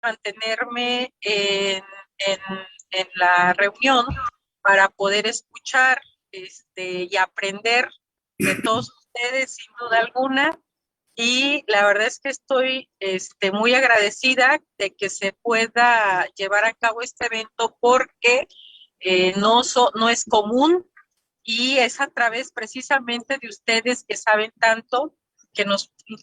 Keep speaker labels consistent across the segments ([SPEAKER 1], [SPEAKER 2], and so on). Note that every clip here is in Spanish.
[SPEAKER 1] mantenerme en la reunión para poder escuchar y aprender de todos ustedes, sin duda alguna. Y la verdad es que estoy muy agradecida de que se pueda llevar a cabo este evento porque no es común y es a través precisamente de ustedes que saben tanto que,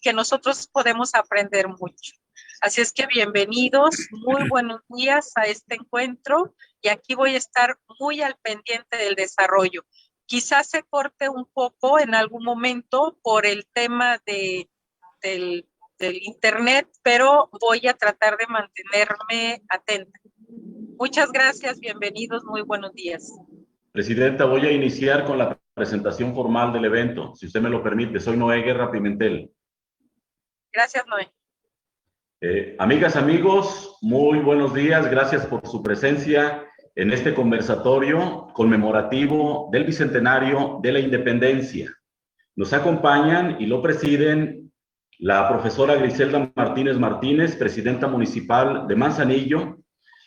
[SPEAKER 1] que nosotros podemos aprender mucho. Así es que bienvenidos, muy buenos días a este encuentro y aquí voy a estar muy al pendiente del desarrollo. Quizás se corte un poco en algún momento por el tema del internet, pero voy a tratar de mantenerme atenta. Muchas gracias, bienvenidos, muy buenos días.
[SPEAKER 2] Presidenta, voy a iniciar con la presentación formal del evento, si usted me lo permite. Soy Noé Guerra Pimentel.
[SPEAKER 1] Gracias, Noé.
[SPEAKER 2] Amigas, amigos, muy buenos días. Gracias por su presencia en este conversatorio conmemorativo del Bicentenario de la Independencia. Nos acompañan y lo presiden la profesora Griselda Martínez Martínez, presidenta municipal de Manzanillo,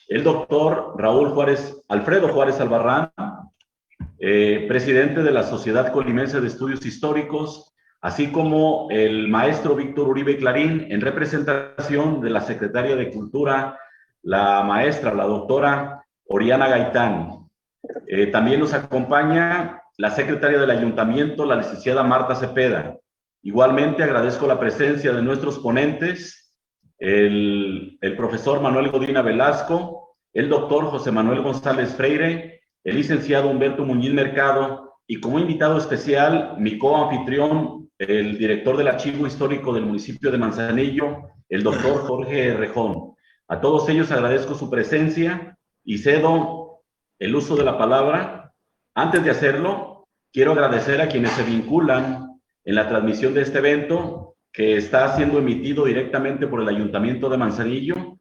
[SPEAKER 2] el doctor Alfredo Juárez Albarrán, presidente de la Sociedad Colimense de Estudios Históricos, así como el maestro Víctor Uribe Clarín, en representación de la secretaria de Cultura, la maestra, la doctora Oriana Gaitán. También nos acompaña la secretaria del Ayuntamiento, la licenciada Marta Cepeda. Igualmente agradezco la presencia de nuestros ponentes, el profesor Manuel Godina Velasco, el doctor José Manuel González Freire, el licenciado Humberto Muñiz Mercado y como invitado especial mi coanfitrión, el director del Archivo Histórico del municipio de Manzanillo, el doctor Jorge Rejón. A todos ellos agradezco su presencia y cedo el uso de la palabra. Antes de hacerlo, quiero agradecer a quienes se vinculan en la transmisión de este evento que está siendo emitido directamente por el Ayuntamiento de Manzanillo.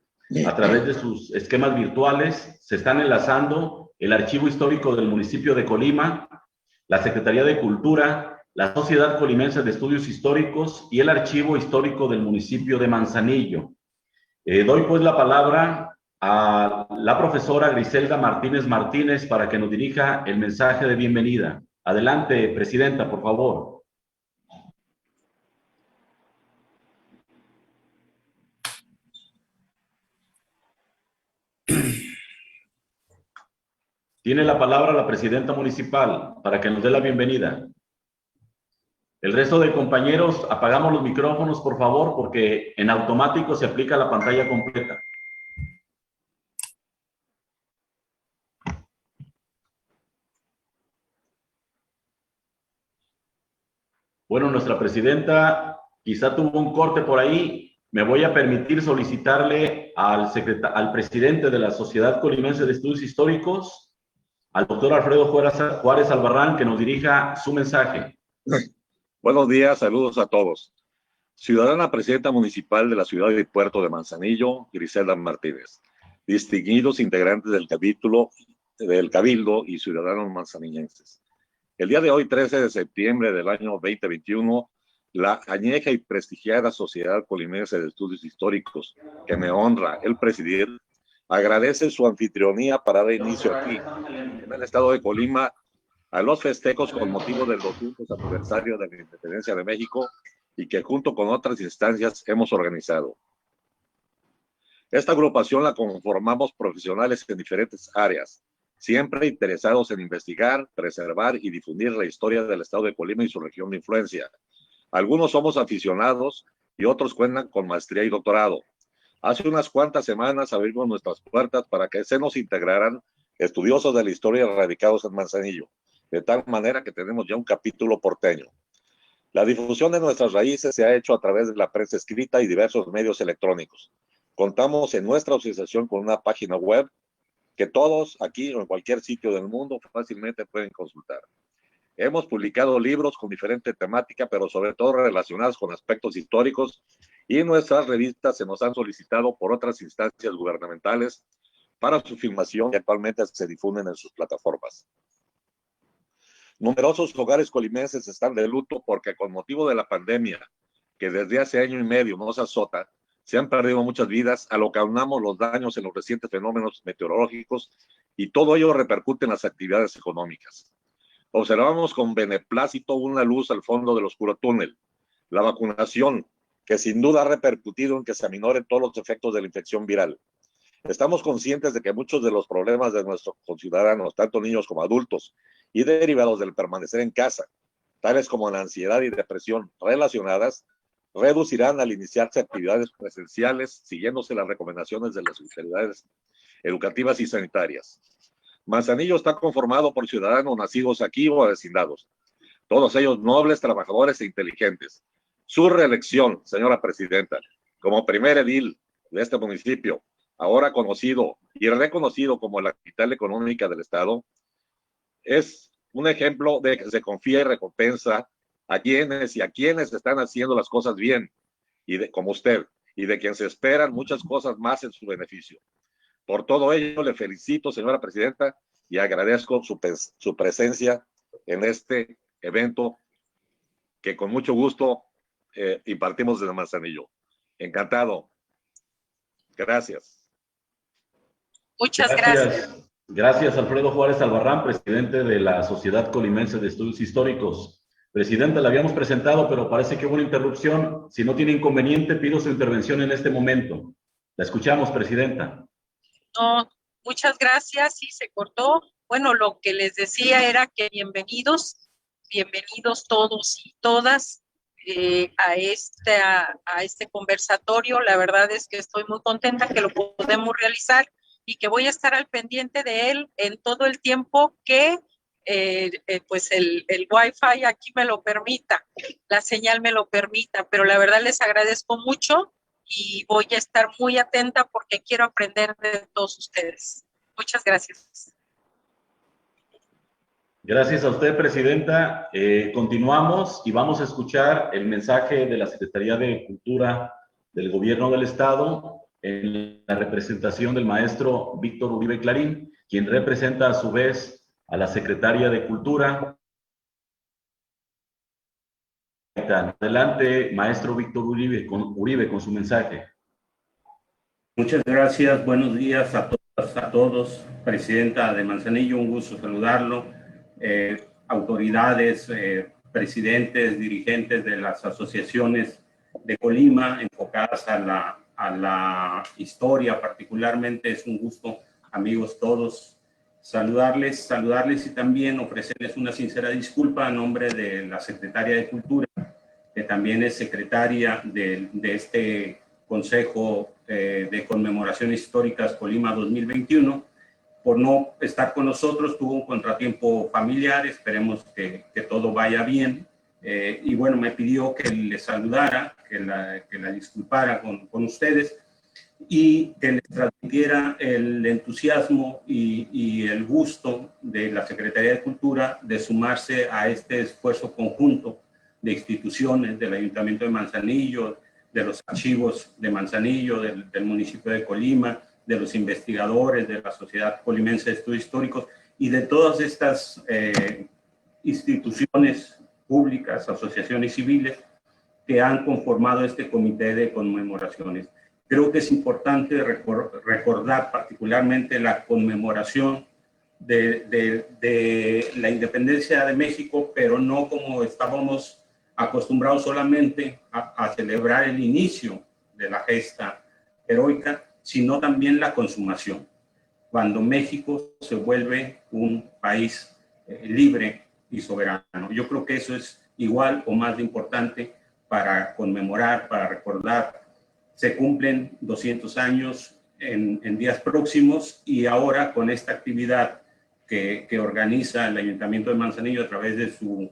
[SPEAKER 2] A través de sus esquemas virtuales se están enlazando el Archivo Histórico del municipio de Colima, la Secretaría de Cultura, la Sociedad Colimense de Estudios Históricos y el Archivo Histórico del municipio de Manzanillo. Doy pues la palabra a la profesora Griselda Martínez Martínez para que nos dirija el mensaje de bienvenida. Adelante, presidenta, por favor. Tiene la palabra la presidenta municipal para que nos dé la bienvenida. El resto de compañeros, apagamos los micrófonos, por favor, porque en automático se aplica la pantalla completa. Bueno, nuestra presidenta quizá tuvo un corte por ahí. Me voy a permitir solicitarle al presidente de la Sociedad Colimense de Estudios Históricos, al doctor Alfredo Juárez Albarrán, que nos dirija su mensaje.
[SPEAKER 3] Buenos días, saludos a todos. Ciudadana presidenta municipal de la ciudad y puerto de Manzanillo, Griselda Martínez. Distinguidos integrantes del Cabildo y ciudadanos manzanillenses. El día de hoy, 13 de septiembre del año 2021, la añeja y prestigiada Sociedad Colimense de Estudios Históricos, que me honra el presidir, agradece su anfitrionía para dar inicio aquí, en el estado de Colima, a los festejos con motivo del 200 aniversario de la Independencia de México y que junto con otras instancias hemos organizado. Esta agrupación la conformamos profesionales en diferentes áreas, siempre interesados en investigar, preservar y difundir la historia del estado de Colima y su región de influencia. Algunos somos aficionados y otros cuentan con maestría y doctorado. Hace unas cuantas semanas abrimos nuestras puertas para que se nos integraran estudiosos de la historia radicados en Manzanillo, de tal manera que tenemos ya un capítulo porteño. La difusión de nuestras raíces se ha hecho a través de la prensa escrita y diversos medios electrónicos. Contamos en nuestra asociación con una página web que todos aquí o en cualquier sitio del mundo fácilmente pueden consultar. Hemos publicado libros con diferente temática, pero sobre todo relacionados con aspectos históricos, y nuestras revistas se nos han solicitado por otras instancias gubernamentales para su filmación y actualmente se difunden en sus plataformas. Numerosos hogares colimenses están de luto porque con motivo de la pandemia, que desde hace año y medio nos azota, Se han perdido muchas vidas, a lo que aunamos los daños en los recientes fenómenos meteorológicos y todo ello repercute en las actividades económicas. Observamos con beneplácito una luz al fondo del oscuro túnel, la vacunación, que sin duda ha repercutido en que se aminoren todos los efectos de la infección viral. Estamos conscientes de que muchos de los problemas de nuestros conciudadanos, tanto niños como adultos, y derivados del permanecer en casa, tales como la ansiedad y depresión relacionadas, reducirán al iniciarse actividades presenciales siguiéndose las recomendaciones de las autoridades educativas y sanitarias. Manzanillo está conformado por ciudadanos nacidos aquí o avecindados, todos ellos nobles, trabajadores e inteligentes. Su reelección, señora presidenta, como primer edil de este municipio, ahora conocido y reconocido como la capital económica del estado, es un ejemplo de que se confía y recompensa a quienes están haciendo las cosas bien, como usted, y de quien se esperan muchas cosas más en su beneficio. Por todo ello, le felicito, señora presidenta, y agradezco su presencia en este evento que con mucho gusto impartimos desde Manzanillo. Encantado. Gracias.
[SPEAKER 1] Muchas gracias.
[SPEAKER 2] Gracias, Alfredo Juárez Albarrán, presidente de la Sociedad Colimense de Estudios Históricos. Presidenta, la habíamos presentado, pero parece que hubo una interrupción. Si no tiene inconveniente, pido su intervención en este momento. La escuchamos, presidenta.
[SPEAKER 1] No, muchas gracias. Sí, se cortó. Bueno, lo que les decía era que bienvenidos todos y todas a este conversatorio. La verdad es que estoy muy contenta que lo podemos realizar y que voy a estar al pendiente de él en todo el tiempo que pues el Wi-Fi aquí me lo permita, la señal me lo permita, pero la verdad les agradezco mucho y voy a estar muy atenta porque quiero aprender de todos ustedes. Muchas gracias.
[SPEAKER 2] Gracias a usted, presidenta. Continuamos y vamos a escuchar el mensaje de la Secretaría de Cultura del Gobierno del Estado en la representación del maestro Víctor Uribe Clarín, quien representa a su vez a la Secretaria de Cultura. Adelante, maestro Víctor Uribe con su mensaje.
[SPEAKER 4] Muchas gracias, buenos días a todas, a todos. Presidenta de Manzanillo, un gusto saludarlo. Autoridades, presidentes, dirigentes de las asociaciones de Colima enfocadas a la historia, particularmente es un gusto, amigos todos, saludarles y también ofrecerles una sincera disculpa a nombre de la Secretaria de Cultura, que también es secretaria de este Consejo de Conmemoraciones Históricas Colima 2021, por no estar con nosotros, tuvo un contratiempo familiar, esperemos que todo vaya bien. Y bueno, me pidió que le saludara, que la disculpara con ustedes y que les transmitiera el entusiasmo y el gusto de la Secretaría de Cultura de sumarse a este esfuerzo conjunto de instituciones del Ayuntamiento de Manzanillo, de los archivos de Manzanillo, del municipio de Colima, de los investigadores, de la Sociedad Colimense de Estudios Históricos y de todas estas instituciones públicas, asociaciones civiles que han conformado este comité de conmemoraciones. Creo que es importante recordar particularmente la conmemoración de la independencia de México, pero no como estábamos acostumbrados solamente a celebrar el inicio de la gesta heroica, sino también la consumación, cuando México se vuelve un país libre y soberano. Yo creo que eso es igual o más de importante para conmemorar, para recordar. Se cumplen 200 años en días próximos y ahora con esta actividad que organiza el Ayuntamiento de Manzanillo a través de su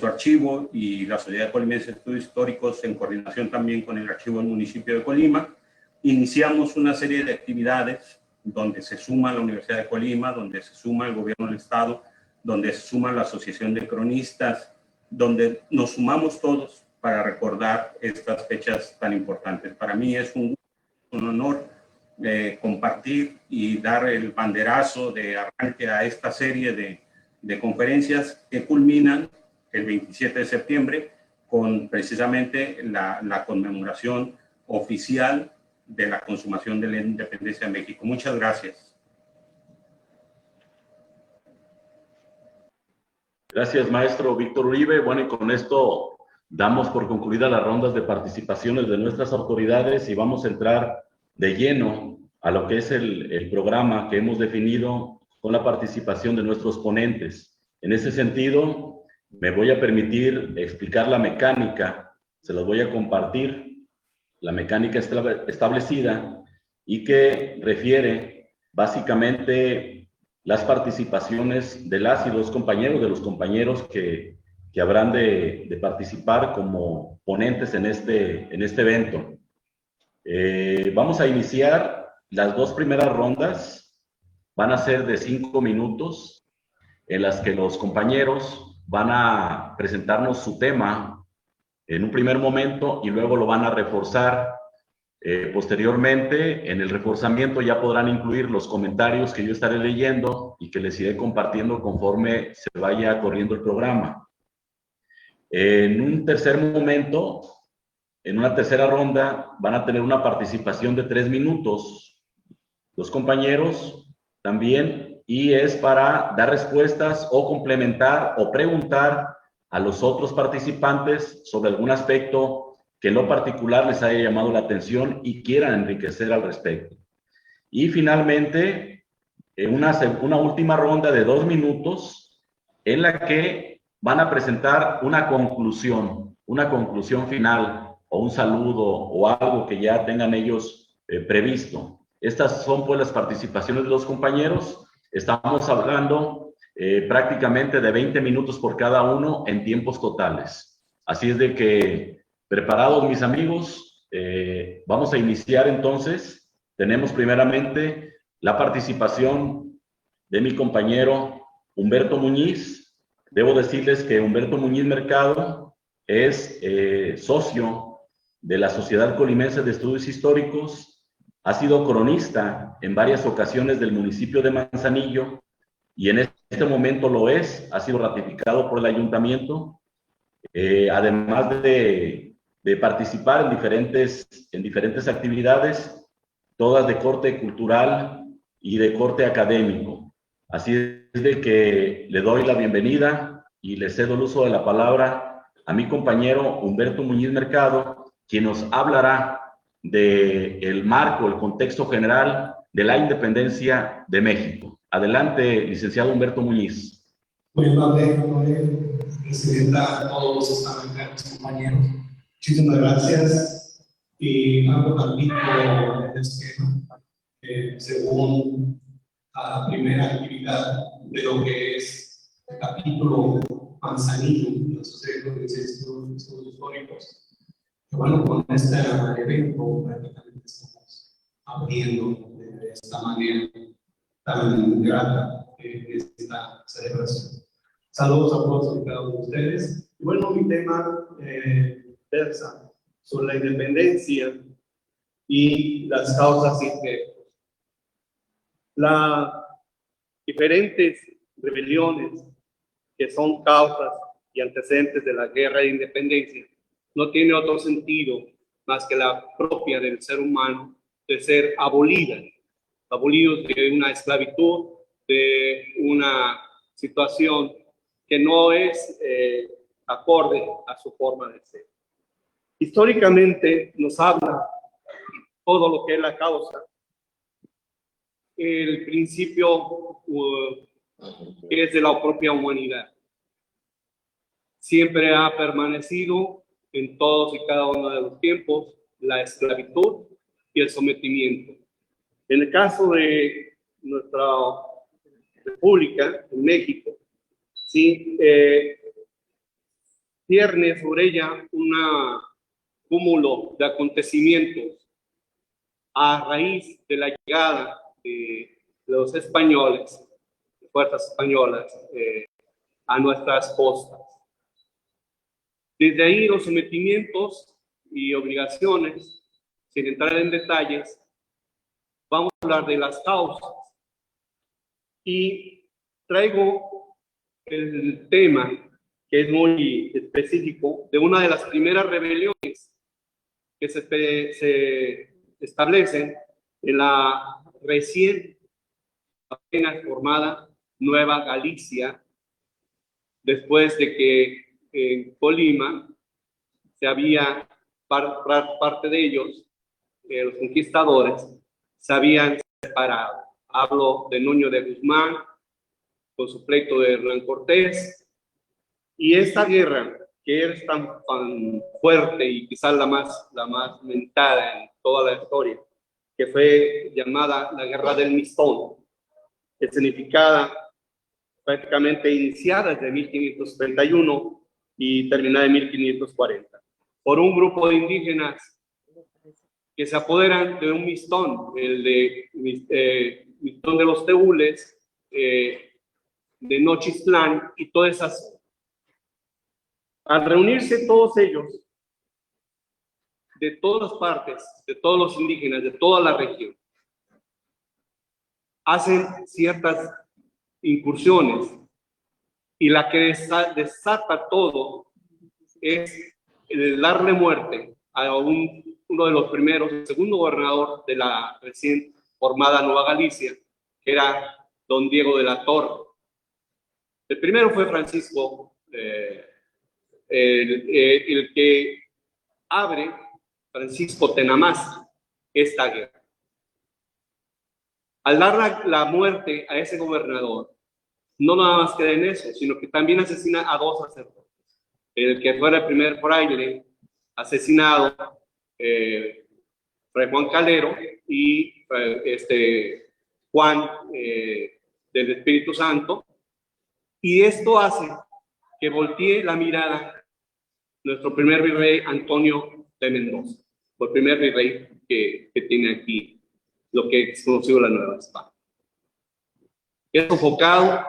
[SPEAKER 4] archivo y la Sociedad Colimense de Estudios Históricos en coordinación también con el archivo del municipio de Colima, iniciamos una serie de actividades donde se suma la Universidad de Colima, donde se suma el gobierno del estado, donde se suma la Asociación de Cronistas, donde nos sumamos todos para recordar estas fechas tan importantes. Para mí es un honor compartir y dar el banderazo de arranque a esta serie de conferencias que culminan el 27 de septiembre con precisamente la conmemoración oficial de la consumación de la independencia de México. Muchas gracias.
[SPEAKER 2] Gracias, maestro Víctor Uribe. Bueno, y con esto damos por concluidas las rondas de participaciones de nuestras autoridades y vamos a entrar de lleno a lo que es el programa que hemos definido con la participación de nuestros ponentes. En ese sentido, me voy a permitir explicar la mecánica, se los voy a compartir, la mecánica establecida y que refiere básicamente las participaciones de las y los compañeros, de los compañeros que habrán de participar como ponentes en este evento. Vamos a iniciar las dos primeras rondas, van a ser de 5 minutos, en las que los compañeros van a presentarnos su tema en un primer momento y luego lo van a reforzar. Posteriormente, en el reforzamiento ya podrán incluir los comentarios que yo estaré leyendo y que les iré compartiendo conforme se vaya corriendo el programa. En un tercer momento, en una tercera ronda, van a tener una participación de 3 minutos los compañeros también, y es para dar respuestas o complementar o preguntar a los otros participantes sobre algún aspecto que en lo particular les haya llamado la atención y quieran enriquecer al respecto. Y finalmente, una última ronda de 2 minutos en la que van a presentar una conclusión final o un saludo o algo que ya tengan ellos previsto. Estas son pues las participaciones de los compañeros. Estamos hablando prácticamente de 20 minutos por cada uno en tiempos totales. Así es de que, preparados mis amigos, vamos a iniciar entonces. Tenemos primeramente la participación de mi compañero Humberto Muñiz. Debo decirles que Humberto Muñiz Mercado es socio de la Sociedad Colimense de Estudios Históricos, ha sido cronista en varias ocasiones del municipio de Manzanillo y en este momento lo es, ha sido ratificado por el ayuntamiento, además de participar en diferentes actividades, todas de corte cultural y de corte académico. Así es de que le doy la bienvenida y le cedo el uso de la palabra a mi compañero Humberto Muñiz Mercado, quien nos hablará del marco, el contexto general de la independencia de México. Adelante, licenciado Humberto Muñiz.
[SPEAKER 5] Muy amable, presidenta, a todos los parlamentarios, compañeros. Muchísimas gracias. Y algo rapidito en el esquema, según la primera actividad de lo que es el capítulo Manzanillo de la Sociedad de Estudios Históricos. Bueno, con este evento prácticamente estamos abriendo de esta manera tan grata esta celebración. Saludos a todos y cada uno de ustedes. Y bueno, mi tema versa sobre la independencia y las causas y efectos. Las diferentes rebeliones que son causas y antecedentes de la guerra de independencia no tiene otro sentido más que la propia del ser humano de ser abolidos de una esclavitud, de una situación que no es acorde a su forma de ser. Históricamente nos habla todo lo que es la causa, el principio que es de la propia humanidad. Siempre ha permanecido en todos y cada uno de los tiempos la esclavitud y el sometimiento. En el caso de nuestra República, en México, sí, cierne sobre ella un cúmulo de acontecimientos a raíz de la llegada de los españoles, de fuerzas españolas, a nuestras costas. Desde ahí los sometimientos y obligaciones, sin entrar en detalles, vamos a hablar de las causas. Y traigo el tema que es muy específico de una de las primeras rebeliones
[SPEAKER 6] que se establecen en la recién apenas formada Nueva Galicia, después de que en Colima se había, parte de ellos, los conquistadores, se habían separado. Hablo de Nuño de Guzmán, con su pleito de Hernán Cortés, y esta guerra, que es tan fuerte y quizás la más mentada en toda la historia, que fue llamada la Guerra del Mistón, que significaba prácticamente iniciada desde 1531 y terminada en 1540, por un grupo de indígenas que se apoderan de un mistón, el de Mistón de los Teules, de Nochistlán y todas esas. Al reunirse todos ellos, de todas las partes, de todos los indígenas, de toda la región, hacen ciertas incursiones, y la que desata todo es el darle muerte a uno de los primeros, el segundo gobernador de la recién formada Nueva Galicia, que era don Diego de la Torre. El primero fue Francisco, el que abre, Francisco Tenamás, esta guerra. Al dar la muerte a ese gobernador, no nada más queda en eso, sino que también asesina a dos sacerdotes. El que fuera el primer fraile asesinado, Fray Juan Calero, y Juan del Espíritu Santo, y esto hace que voltee la mirada nuestro primer virrey Antonio de Mendoza, el primer virrey que tiene aquí lo que es conocido la Nueva España. Es sofocado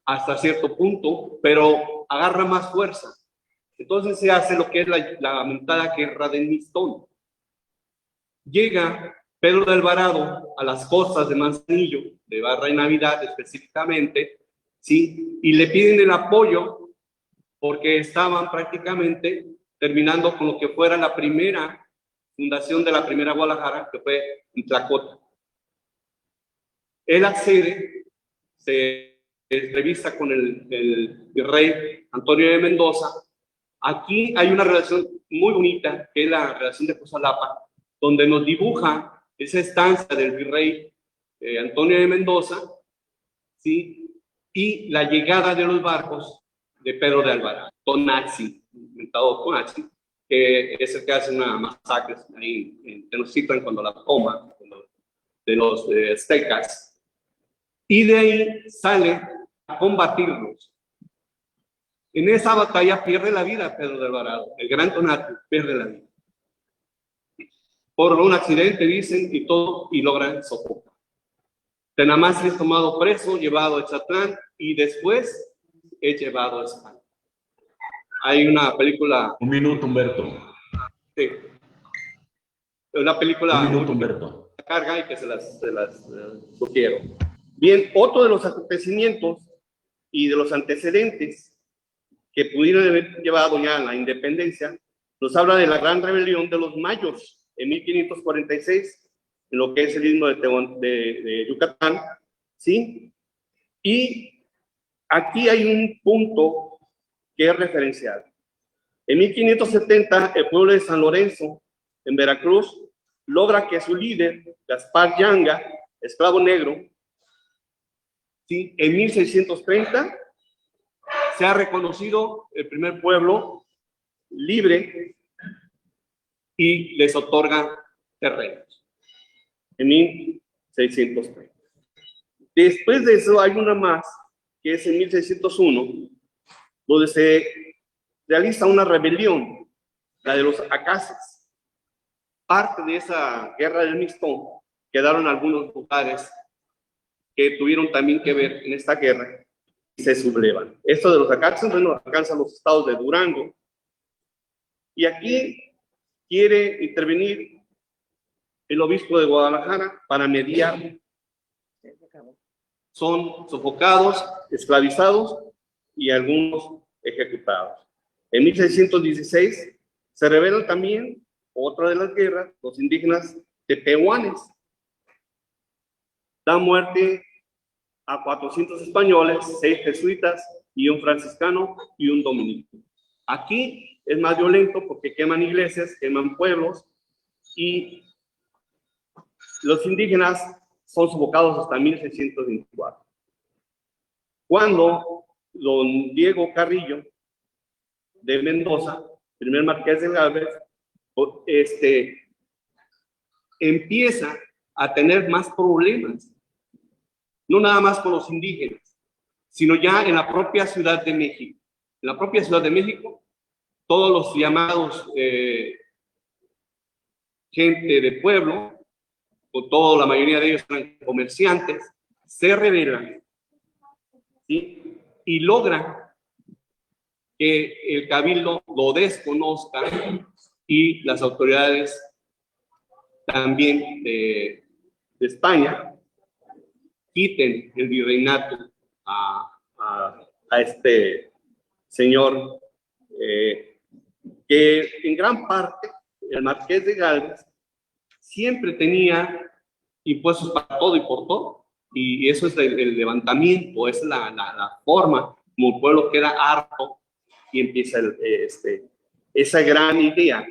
[SPEAKER 6] hasta cierto punto, pero agarra más fuerza. Entonces se hace lo que es la lamentada Guerra del Mistón. Llega Pedro de Alvarado a las costas de Manzanillo, de Barra y Navidad específicamente, ¿sí? Y le piden el apoyo porque estaban prácticamente terminando con lo que fuera la primera fundación de la primera Guadalajara, que fue en Tlacota. Él accede, se revista con el virrey Antonio de Mendoza. Aquí hay una relación muy bonita, que es la relación de Cosalapa, donde nos dibuja esa estancia del virrey Antonio de Mendoza, ¿sí? Y la llegada de los barcos de Pedro de Alvarado, Tonaxi, inventado Tonaxi, que es el que hace una masacre ahí en Tenochtitlan cuando la toma de los aztecas. Y de ahí sale a combatirlos. En esa batalla pierde la vida Pedro de Alvarado, el gran Tonati pierde la vida. Por un accidente, dicen, y todo, y logran sofocar. Tenamás es tomado preso, llevado a Chatlán, y después es llevado a España. Hay una película...
[SPEAKER 2] Un minuto, Humberto.
[SPEAKER 6] Sí. Una película...
[SPEAKER 2] Un minuto, Humberto.
[SPEAKER 6] Carga y que se las sugiero. Bien, otro de los acontecimientos y de los antecedentes que pudieron haber llevado ya a la independencia, nos habla de la gran rebelión de los mayos en 1546, en lo que es el istmo de Yucatán, ¿sí? Y aquí hay un punto que es referencial. En 1570, el pueblo de San Lorenzo, en Veracruz, logra que su líder, Gaspar Yanga, esclavo negro, ¿sí? En 1630, se ha reconocido el primer pueblo libre y les otorga terrenos. En 1630. Después de eso hay una más, que es en 1601, donde se realiza una rebelión, la de los acaces. Parte de esa guerra del Mistón quedaron algunos lugares que tuvieron también que ver en esta guerra y se sublevan. Esto de los acaces, bueno, alcanza los estados de Durango. Y aquí quiere intervenir el obispo de Guadalajara para mediar. Son sofocados, esclavizados y algunos ejecutados. En 1616 Se revelan también, otra de las guerras, los indígenas tepehuanes. Dan muerte a 400 españoles, 6 jesuitas y un franciscano y un dominico. Aquí es más violento porque queman iglesias, queman pueblos y los indígenas son sofocados hasta 1624. Cuando don Diego Carrillo de Mendoza, primer marqués de Galvez, empieza a tener más problemas, no nada más con los indígenas, sino ya en la propia Ciudad de México. En la propia Ciudad de México, todos los llamados gente de pueblo, o toda la mayoría de ellos eran comerciantes, se rebelan, ¿sí? Y logran que el cabildo lo desconozca y las autoridades también de España quiten el virreinato a este señor, que en gran parte el marqués de Galvez siempre tenía impuestos para todo y por todo, y eso es el levantamiento, es la forma como el pueblo queda harto y empieza esa gran idea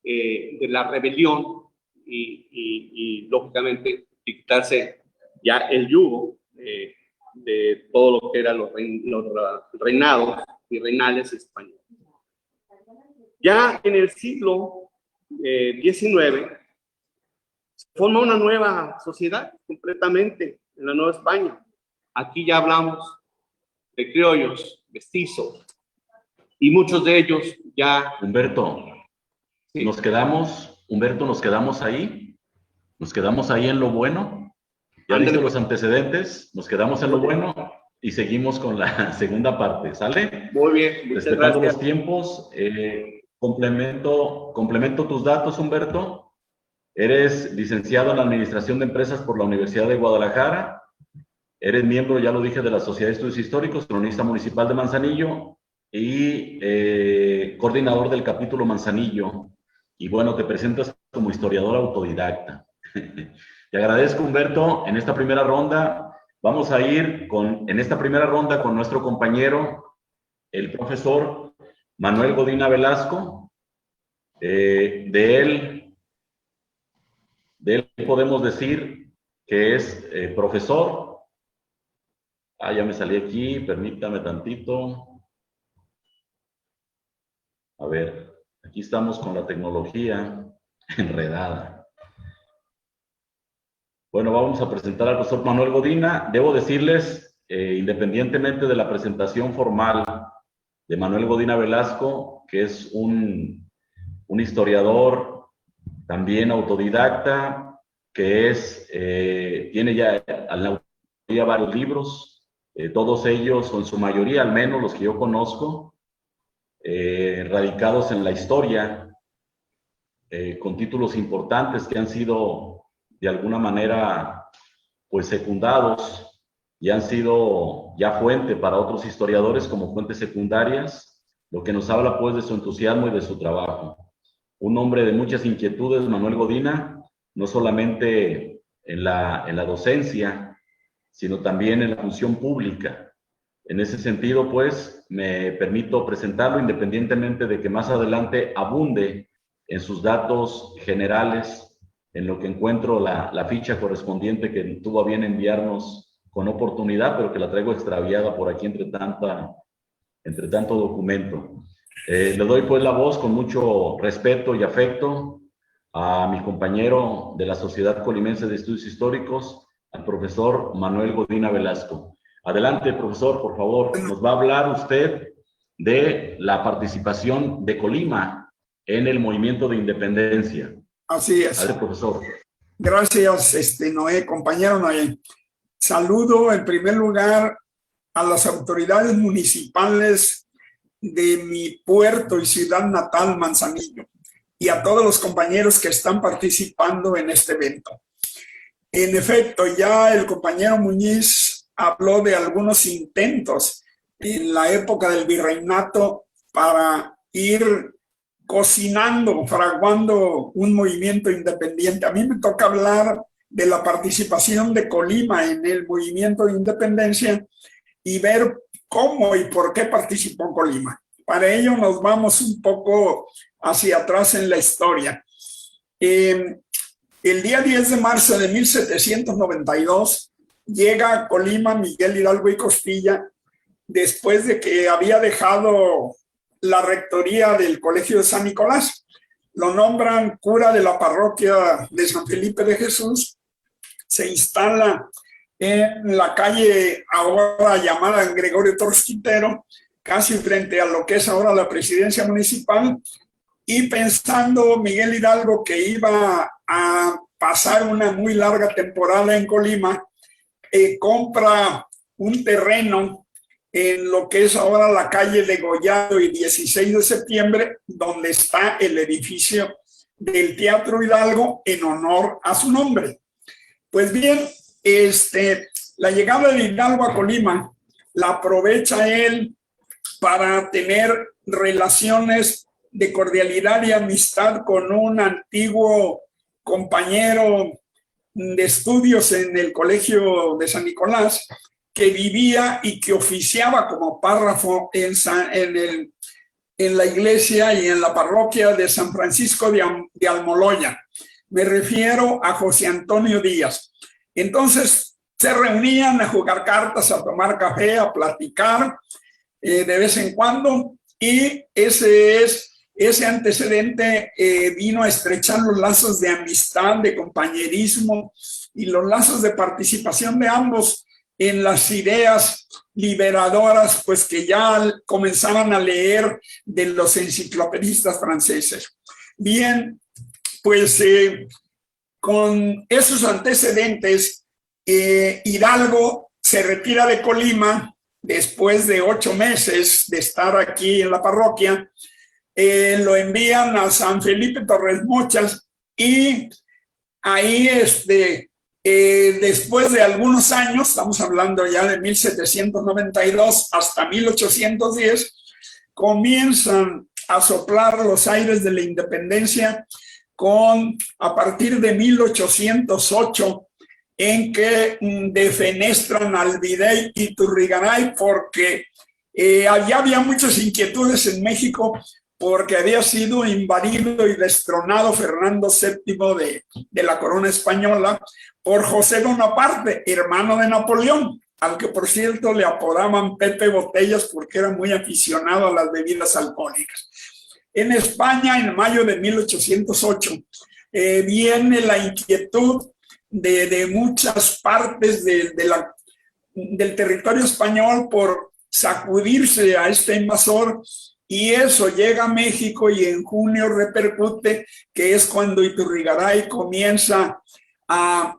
[SPEAKER 6] de la rebelión y lógicamente dictarse ya el yugo de todo lo que eran los reinados virreinales españoles. Ya en el siglo XIX se forma una nueva sociedad completamente en la Nueva España. Aquí ya hablamos de criollos, mestizos, y muchos de ellos ya...
[SPEAKER 2] Humberto,
[SPEAKER 6] Sí.
[SPEAKER 2] nos quedamos ahí en lo bueno. Ya
[SPEAKER 6] Ándale,
[SPEAKER 2] viste
[SPEAKER 6] pues.
[SPEAKER 2] los antecedentes, nos quedamos en lo bueno y seguimos con la segunda parte, ¿sale?
[SPEAKER 6] Muy bien, muchas
[SPEAKER 2] Respetando
[SPEAKER 6] gracias.
[SPEAKER 2] los tiempos, complemento tus datos, Humberto. Eres licenciado en Administración de Empresas por la Universidad de Guadalajara. Eres miembro, ya lo dije, de la Sociedad de Estudios Históricos, cronista municipal de Manzanillo y coordinador del capítulo Manzanillo. Y bueno, te presentas como historiador autodidacta. Te agradezco, Humberto. En esta primera ronda vamos a ir con nuestro compañero, el profesor Manuel Godina Velasco. De él podemos decir que es profesor. Ya me salí aquí, permítame tantito. A ver, aquí estamos con la tecnología enredada. Bueno, vamos a presentar al profesor Manuel Godina. Debo decirles, independientemente de la presentación formal de Manuel Godina Velasco, que es un historiador también autodidacta, que tiene ya varios libros, todos ellos, o en su mayoría al menos los que yo conozco, radicados en la historia, con títulos importantes que han sido de alguna manera pues secundados y han sido ya fuente para otros historiadores como fuentes secundarias, lo que nos habla pues de su entusiasmo y de su trabajo. Un hombre de muchas inquietudes, Manuel Godina, no solamente en la docencia, sino también en la función pública. En ese sentido, pues, me permito presentarlo independientemente de que más adelante abunde en sus datos generales, en lo que encuentro la ficha correspondiente que tuvo a bien enviarnos con oportunidad, pero que la traigo extraviada por aquí entre tanto documento. Le doy pues la voz con mucho respeto y afecto a mi compañero de la Sociedad Colimense de Estudios Históricos, al profesor Manuel Godina Velasco. Adelante, profesor, por favor. Nos va a hablar usted de la participación de Colima en el movimiento de independencia.
[SPEAKER 7] Así es.
[SPEAKER 2] Adelante, profesor.
[SPEAKER 7] Gracias, Noé, compañero Noé. Saludo en primer lugar a las autoridades municipales de mi puerto y ciudad natal, Manzanillo, y a todos los compañeros que están participando en este evento. En efecto, ya el compañero Muñiz habló de algunos intentos en la época del virreinato para ir cocinando, fraguando un movimiento independiente. A mí me toca hablar de la participación de Colima en el movimiento de independencia y ver cómo y por qué participó Colima. Para ello nos vamos un poco hacia atrás en la historia. El día 10 de marzo de 1792 llega a Colima Miguel Hidalgo y Costilla, después de que había dejado la rectoría del Colegio de San Nicolás. Lo nombran cura de la parroquia de San Felipe de Jesús. Se instala en la calle ahora llamada Gregorio Torres Quintero, casi frente a lo que es ahora la presidencia municipal, y pensando Miguel Hidalgo que iba a pasar una muy larga temporada en Colima, compra un terreno en lo que es ahora la calle de Gollado y 16 de septiembre, donde está el edificio del Teatro Hidalgo en honor a su nombre. Pues bien, la llegada de Hidalgo a Colima la aprovecha él para tener relaciones de cordialidad y amistad con un antiguo compañero de estudios en el Colegio de San Nicolás, que vivía y que oficiaba como párrafo en la iglesia y en la parroquia de San Francisco de Almoloya. Me refiero a José Antonio Díaz. Entonces se reunían a jugar cartas, a tomar café, a platicar de vez en cuando, y ese antecedente vino a estrechar los lazos de amistad, de compañerismo y los lazos de participación de ambos en las ideas liberadoras, pues que ya comenzaban a leer de los enciclopedistas franceses. Bien, pues con esos antecedentes, Hidalgo se retira de Colima después de 8 meses de estar aquí en la parroquia. Lo envían a San Felipe Torres Mochas y ahí después de algunos años, estamos hablando ya de 1792 hasta 1810, comienzan a soplar los aires de la independencia a partir de 1808, en que defenestran al virrey Iturrigaray porque ya había muchas inquietudes en México porque había sido invadido y destronado Fernando VII de la corona española por José Bonaparte, hermano de Napoleón, al que por cierto le apodaban Pepe Botellas porque era muy aficionado a las bebidas alcohólicas. En España, en mayo de 1808, viene la inquietud de muchas partes del territorio español por sacudirse a este invasor, y eso llega a México y en junio repercute, que es cuando Iturrigaray comienza a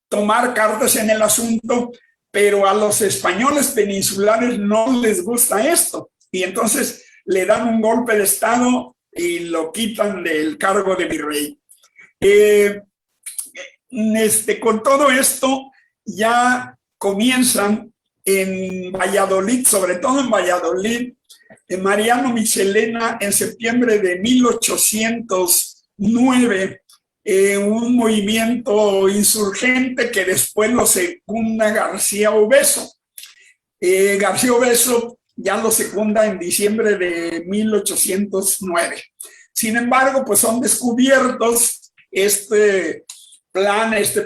[SPEAKER 7] tomar cartas en el asunto, pero a los españoles peninsulares no les gusta esto, y entonces le dan un golpe de estado y lo quitan del cargo de virrey. Con todo esto ya comienzan en Valladolid, sobre todo en Valladolid, Mariano Michelena en septiembre de 1809, un movimiento insurgente que después lo secunda García Obeso. García Obeso ya lo secunda en diciembre de 1809. Sin embargo, pues son descubiertos, este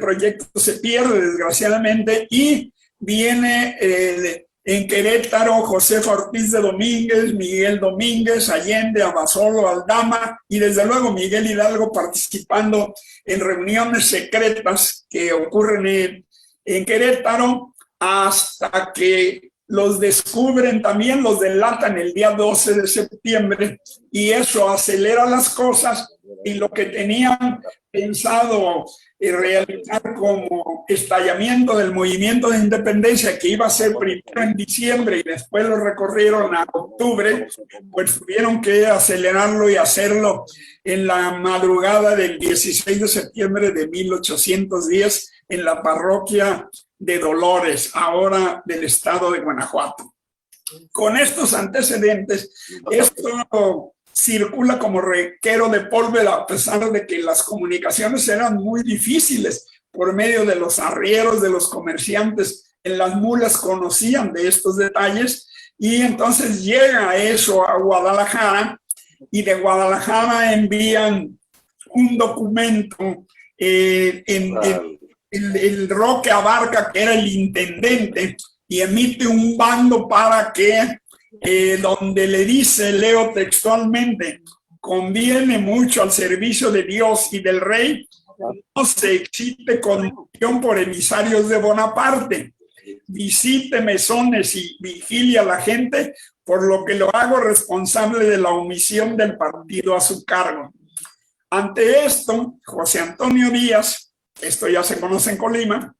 [SPEAKER 7] proyecto se pierde desgraciadamente, y viene en Querétaro Josefa Ortiz de Domínguez, Miguel Domínguez, Allende, Abasolo, Aldama, y desde luego Miguel Hidalgo participando en reuniones secretas que ocurren en Querétaro, hasta que los descubren, también los delatan el día 12 de septiembre, y eso acelera las cosas, y lo que tenían pensado realizar como estallamiento del movimiento de independencia, que iba a ser primero en diciembre y después lo recorrieron a octubre, pues tuvieron que acelerarlo y hacerlo en la madrugada del 16 de septiembre de 1810 en la parroquia de Dolores, ahora del estado de Guanajuato. Con estos antecedentes, esto circula como reguero de pólvora, a pesar de que las comunicaciones eran muy difíciles. Por medio de los arrieros de los comerciantes en las mulas conocían de estos detalles, y entonces llega eso a Guadalajara, y de Guadalajara envían un documento el Roque Abarca, que era el intendente, y emite un bando para que, donde le dice, leo textualmente: conviene mucho al servicio de Dios y del rey, no se excite condición por emisarios de Bonaparte, visite mesones y vigilia a la gente, por lo que lo hago responsable de la omisión del partido a su cargo. Ante esto, José Antonio Díaz, esto ya se conoce en Colima,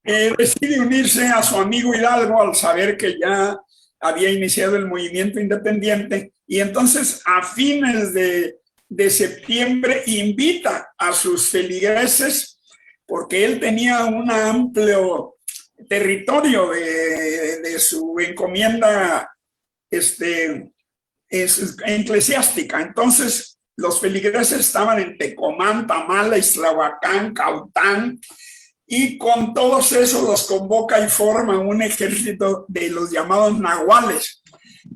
[SPEAKER 7] decide unirse a su amigo Hidalgo al saber que ya había iniciado el movimiento independiente, y entonces a fines de septiembre invita a sus feligreses, porque él tenía un amplio territorio de su encomienda eclesiástica. Entonces los feligreses estaban en Tecomán, Tamala, Islahuacán, Caután, y con todos esos los convoca y forma un ejército de los llamados nahuales,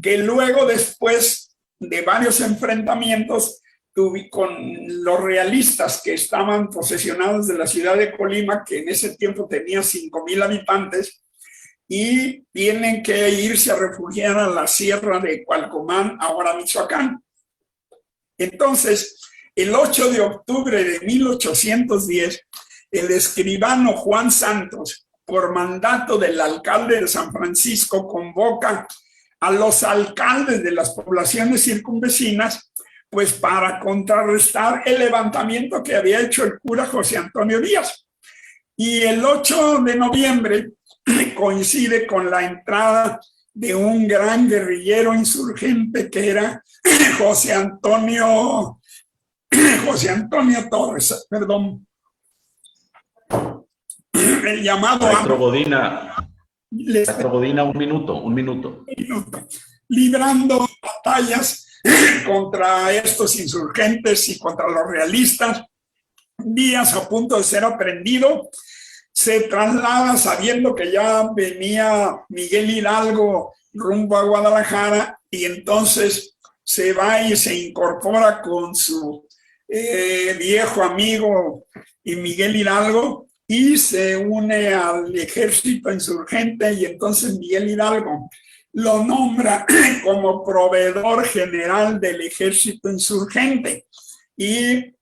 [SPEAKER 7] que luego, después de varios enfrentamientos con los realistas que estaban posesionados de la ciudad de Colima, que en ese tiempo tenía 5,000 habitantes, y tienen que irse a refugiar a la sierra de Cualcomán, ahora Michoacán. Entonces, el 8 de octubre de 1810, el escribano Juan Santos, por mandato del alcalde de San Francisco, convoca a los alcaldes de las poblaciones circunvecinas, pues para contrarrestar el levantamiento que había hecho el cura José Antonio Díaz. Y el 8 de noviembre coincide con la entrada de un gran guerrillero insurgente que era José Antonio Torres, perdón, el llamado
[SPEAKER 2] Maestro Godina, un minuto.
[SPEAKER 7] Librando batallas contra estos insurgentes y contra los realistas. Díaz, a punto de ser aprendido, se traslada sabiendo que ya venía Miguel Hidalgo rumbo a Guadalajara, y entonces se va y se incorpora con su viejo amigo y Miguel Hidalgo, y se une al ejército insurgente, y entonces Miguel Hidalgo lo nombra como proveedor general del ejército insurgente, y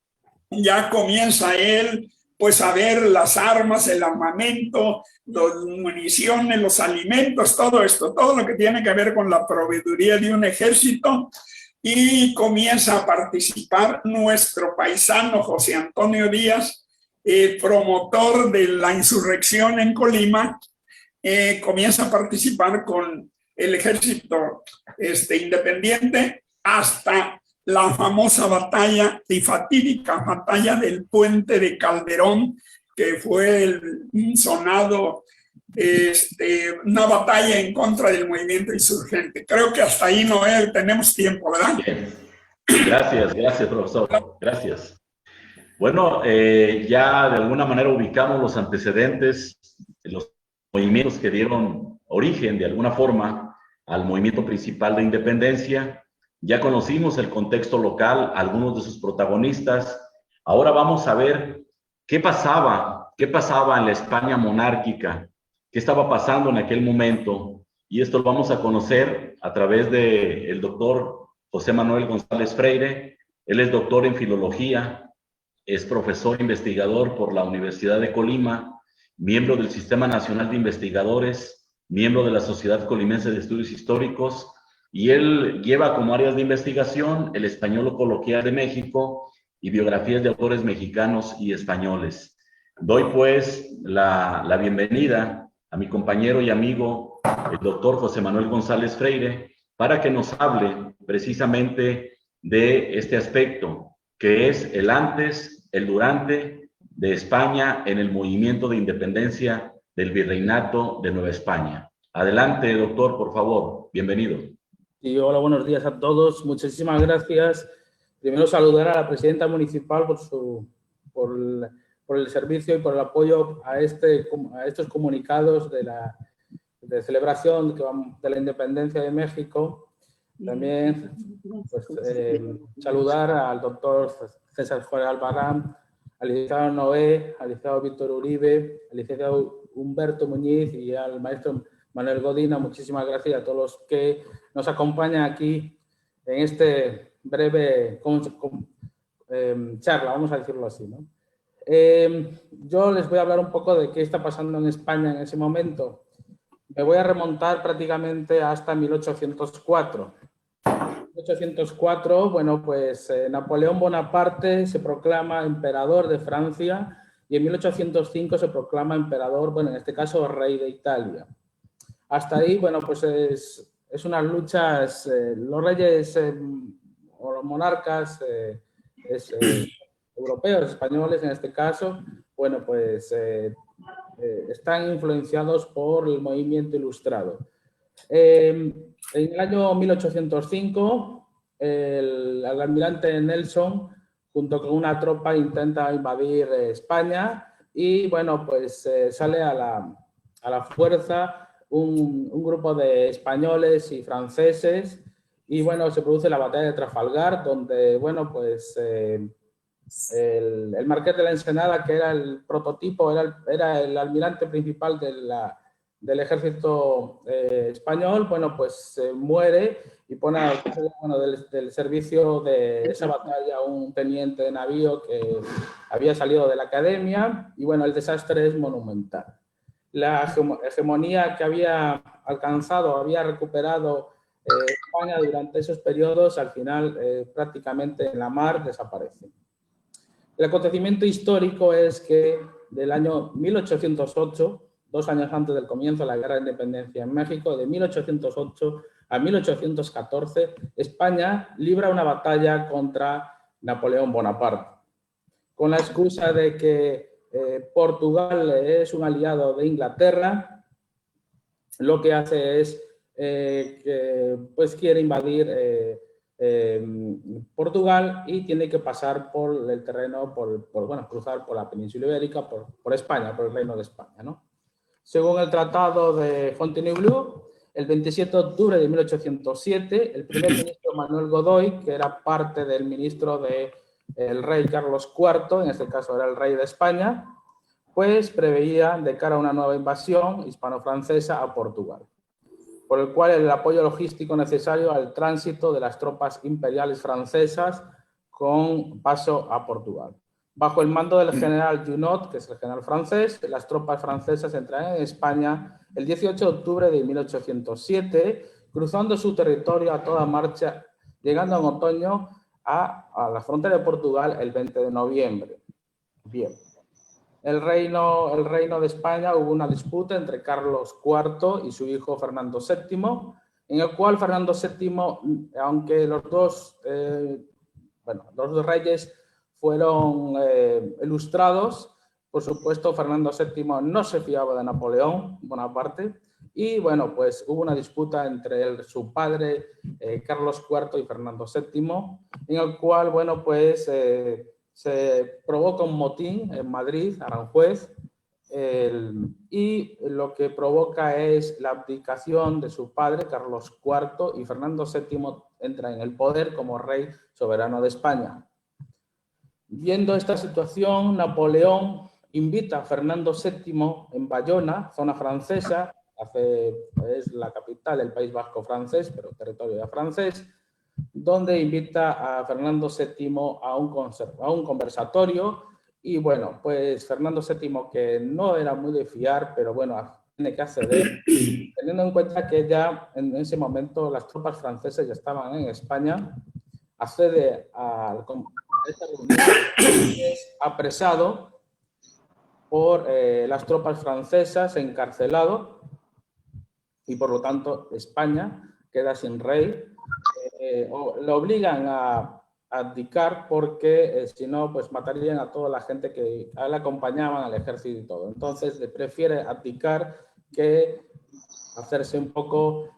[SPEAKER 7] ya comienza él pues a ver las armas, el armamento, las municiones, los alimentos, todo esto, todo lo que tiene que ver con la proveeduría de un ejército, y comienza a participar nuestro paisano José Antonio Díaz, promotor de la insurrección en Colima. Comienza a participar con el ejército independiente hasta la famosa batalla y fatídica batalla del Puente de Calderón, que fue un sonado, una batalla en contra del movimiento insurgente. Creo que hasta ahí, Noel, tenemos tiempo, ¿verdad?
[SPEAKER 2] Bien. Gracias, profesor. Gracias. Bueno, ya de alguna manera ubicamos los antecedentes, los movimientos que dieron origen de alguna forma al movimiento principal de independencia. Ya conocimos el contexto local, algunos de sus protagonistas. Ahora vamos a ver qué pasaba en la España monárquica, qué estaba pasando en aquel momento. Y esto lo vamos a conocer a través del doctor José Manuel González Freire. Él es doctor en filología, es profesor investigador por la Universidad de Colima, miembro del Sistema Nacional de Investigadores, miembro de la Sociedad Colimense de Estudios Históricos, y él lleva como áreas de investigación el español coloquial de México y biografías de autores mexicanos y españoles. Doy pues la bienvenida a mi compañero y amigo, el doctor José Manuel González Freire, para que nos hable precisamente de este aspecto, que es el antes, el durante de España en el movimiento de independencia del Virreinato de Nueva España. Adelante, doctor, por favor. Bienvenido.
[SPEAKER 8] Y hola, buenos días a todos. Muchísimas gracias. Primero saludar a la presidenta municipal por el servicio y por el apoyo a estos comunicados de celebración de la independencia de México. También pues, saludar al doctor César Juárez Albarrán, al licenciado Noé, al licenciado Víctor Uribe, al licenciado Humberto Muñiz y al maestro Manuel Godina. Muchísimas gracias a todos los que nos acompañan aquí en este breve charla, vamos a decirlo así, ¿no? Yo les voy a hablar un poco de qué está pasando en España en ese momento. Me voy a remontar prácticamente hasta 1804. 1804, bueno, pues Napoleón Bonaparte se proclama emperador de Francia y en 1805 se proclama emperador, bueno, en este caso rey de Italia. Hasta ahí, bueno, pues es unas luchas, los reyes o los monarcas europeos, españoles en este caso, bueno, pues están influenciados por el movimiento ilustrado. En el año 1805, el almirante Nelson, junto con una tropa, intenta invadir España y, bueno, pues sale a la fuerza un grupo de españoles y franceses y, bueno, se produce la batalla de Trafalgar, donde, bueno, pues el Marqués de la Ensenada, que era el prototipo, era el almirante principal del ejército español, bueno, pues muere y pone del servicio de esa batalla un teniente de navío que había salido de la academia y, bueno, el desastre es monumental. La hegemonía que había alcanzado, había recuperado España durante esos periodos, al final prácticamente en la mar desaparece. El acontecimiento histórico es que del año 1808, 2 años antes del comienzo de la Guerra de Independencia en México, de 1808 a 1814, España libra una batalla contra Napoleón Bonaparte, con la excusa de que Portugal es un aliado de Inglaterra. Lo que hace es que pues quiere invadir Portugal y tiene que pasar por el terreno, bueno, cruzar por la península ibérica, por España, por el Reino de España, ¿no? Según el Tratado de Fontainebleau, el 27 de octubre de 1807, el primer ministro Manuel Godoy, que era parte del ministro del rey Carlos IV, en este caso era el rey de España, pues preveía de cara a una nueva invasión hispano-francesa a Portugal, por el cual el apoyo logístico necesario al tránsito de las tropas imperiales francesas con paso a Portugal. Bajo el mando del general Junot, que es el general francés, las tropas francesas entraron en España el 18 de octubre de 1807, cruzando su territorio a toda marcha, llegando en otoño a la frontera de Portugal el 20 de noviembre. Bien. El reino de España, hubo una disputa entre Carlos IV y su hijo Fernando VII, en el cual Fernando VII, aunque los dos reyes fueron ilustrados, por supuesto Fernando VII no se fiaba de Napoleón Bonaparte y, bueno, pues hubo una disputa entre su padre Carlos IV y Fernando VII, en el cual, bueno, pues se provoca un motín en Madrid, Aranjuez, y lo que provoca es la abdicación de su padre, Carlos IV, y Fernando VII entra en el poder como rey soberano de España. Viendo esta situación, Napoleón invita a Fernando VII en Bayona, zona francesa, es la capital del País Vasco francés, pero territorio ya francés, donde invita a Fernando VII a un conversatorio y, bueno, pues Fernando VII, que no era muy de fiar, pero bueno, tiene que acceder, teniendo en cuenta que ya en ese momento las tropas francesas ya estaban en España, accede a esta reunión, es apresado por las tropas francesas, encarcelado y por lo tanto España queda sin rey. Lo obligan a abdicar porque si no, pues matarían a toda la gente que a él acompañaban al ejército y todo. Entonces prefiere abdicar que hacerse un poco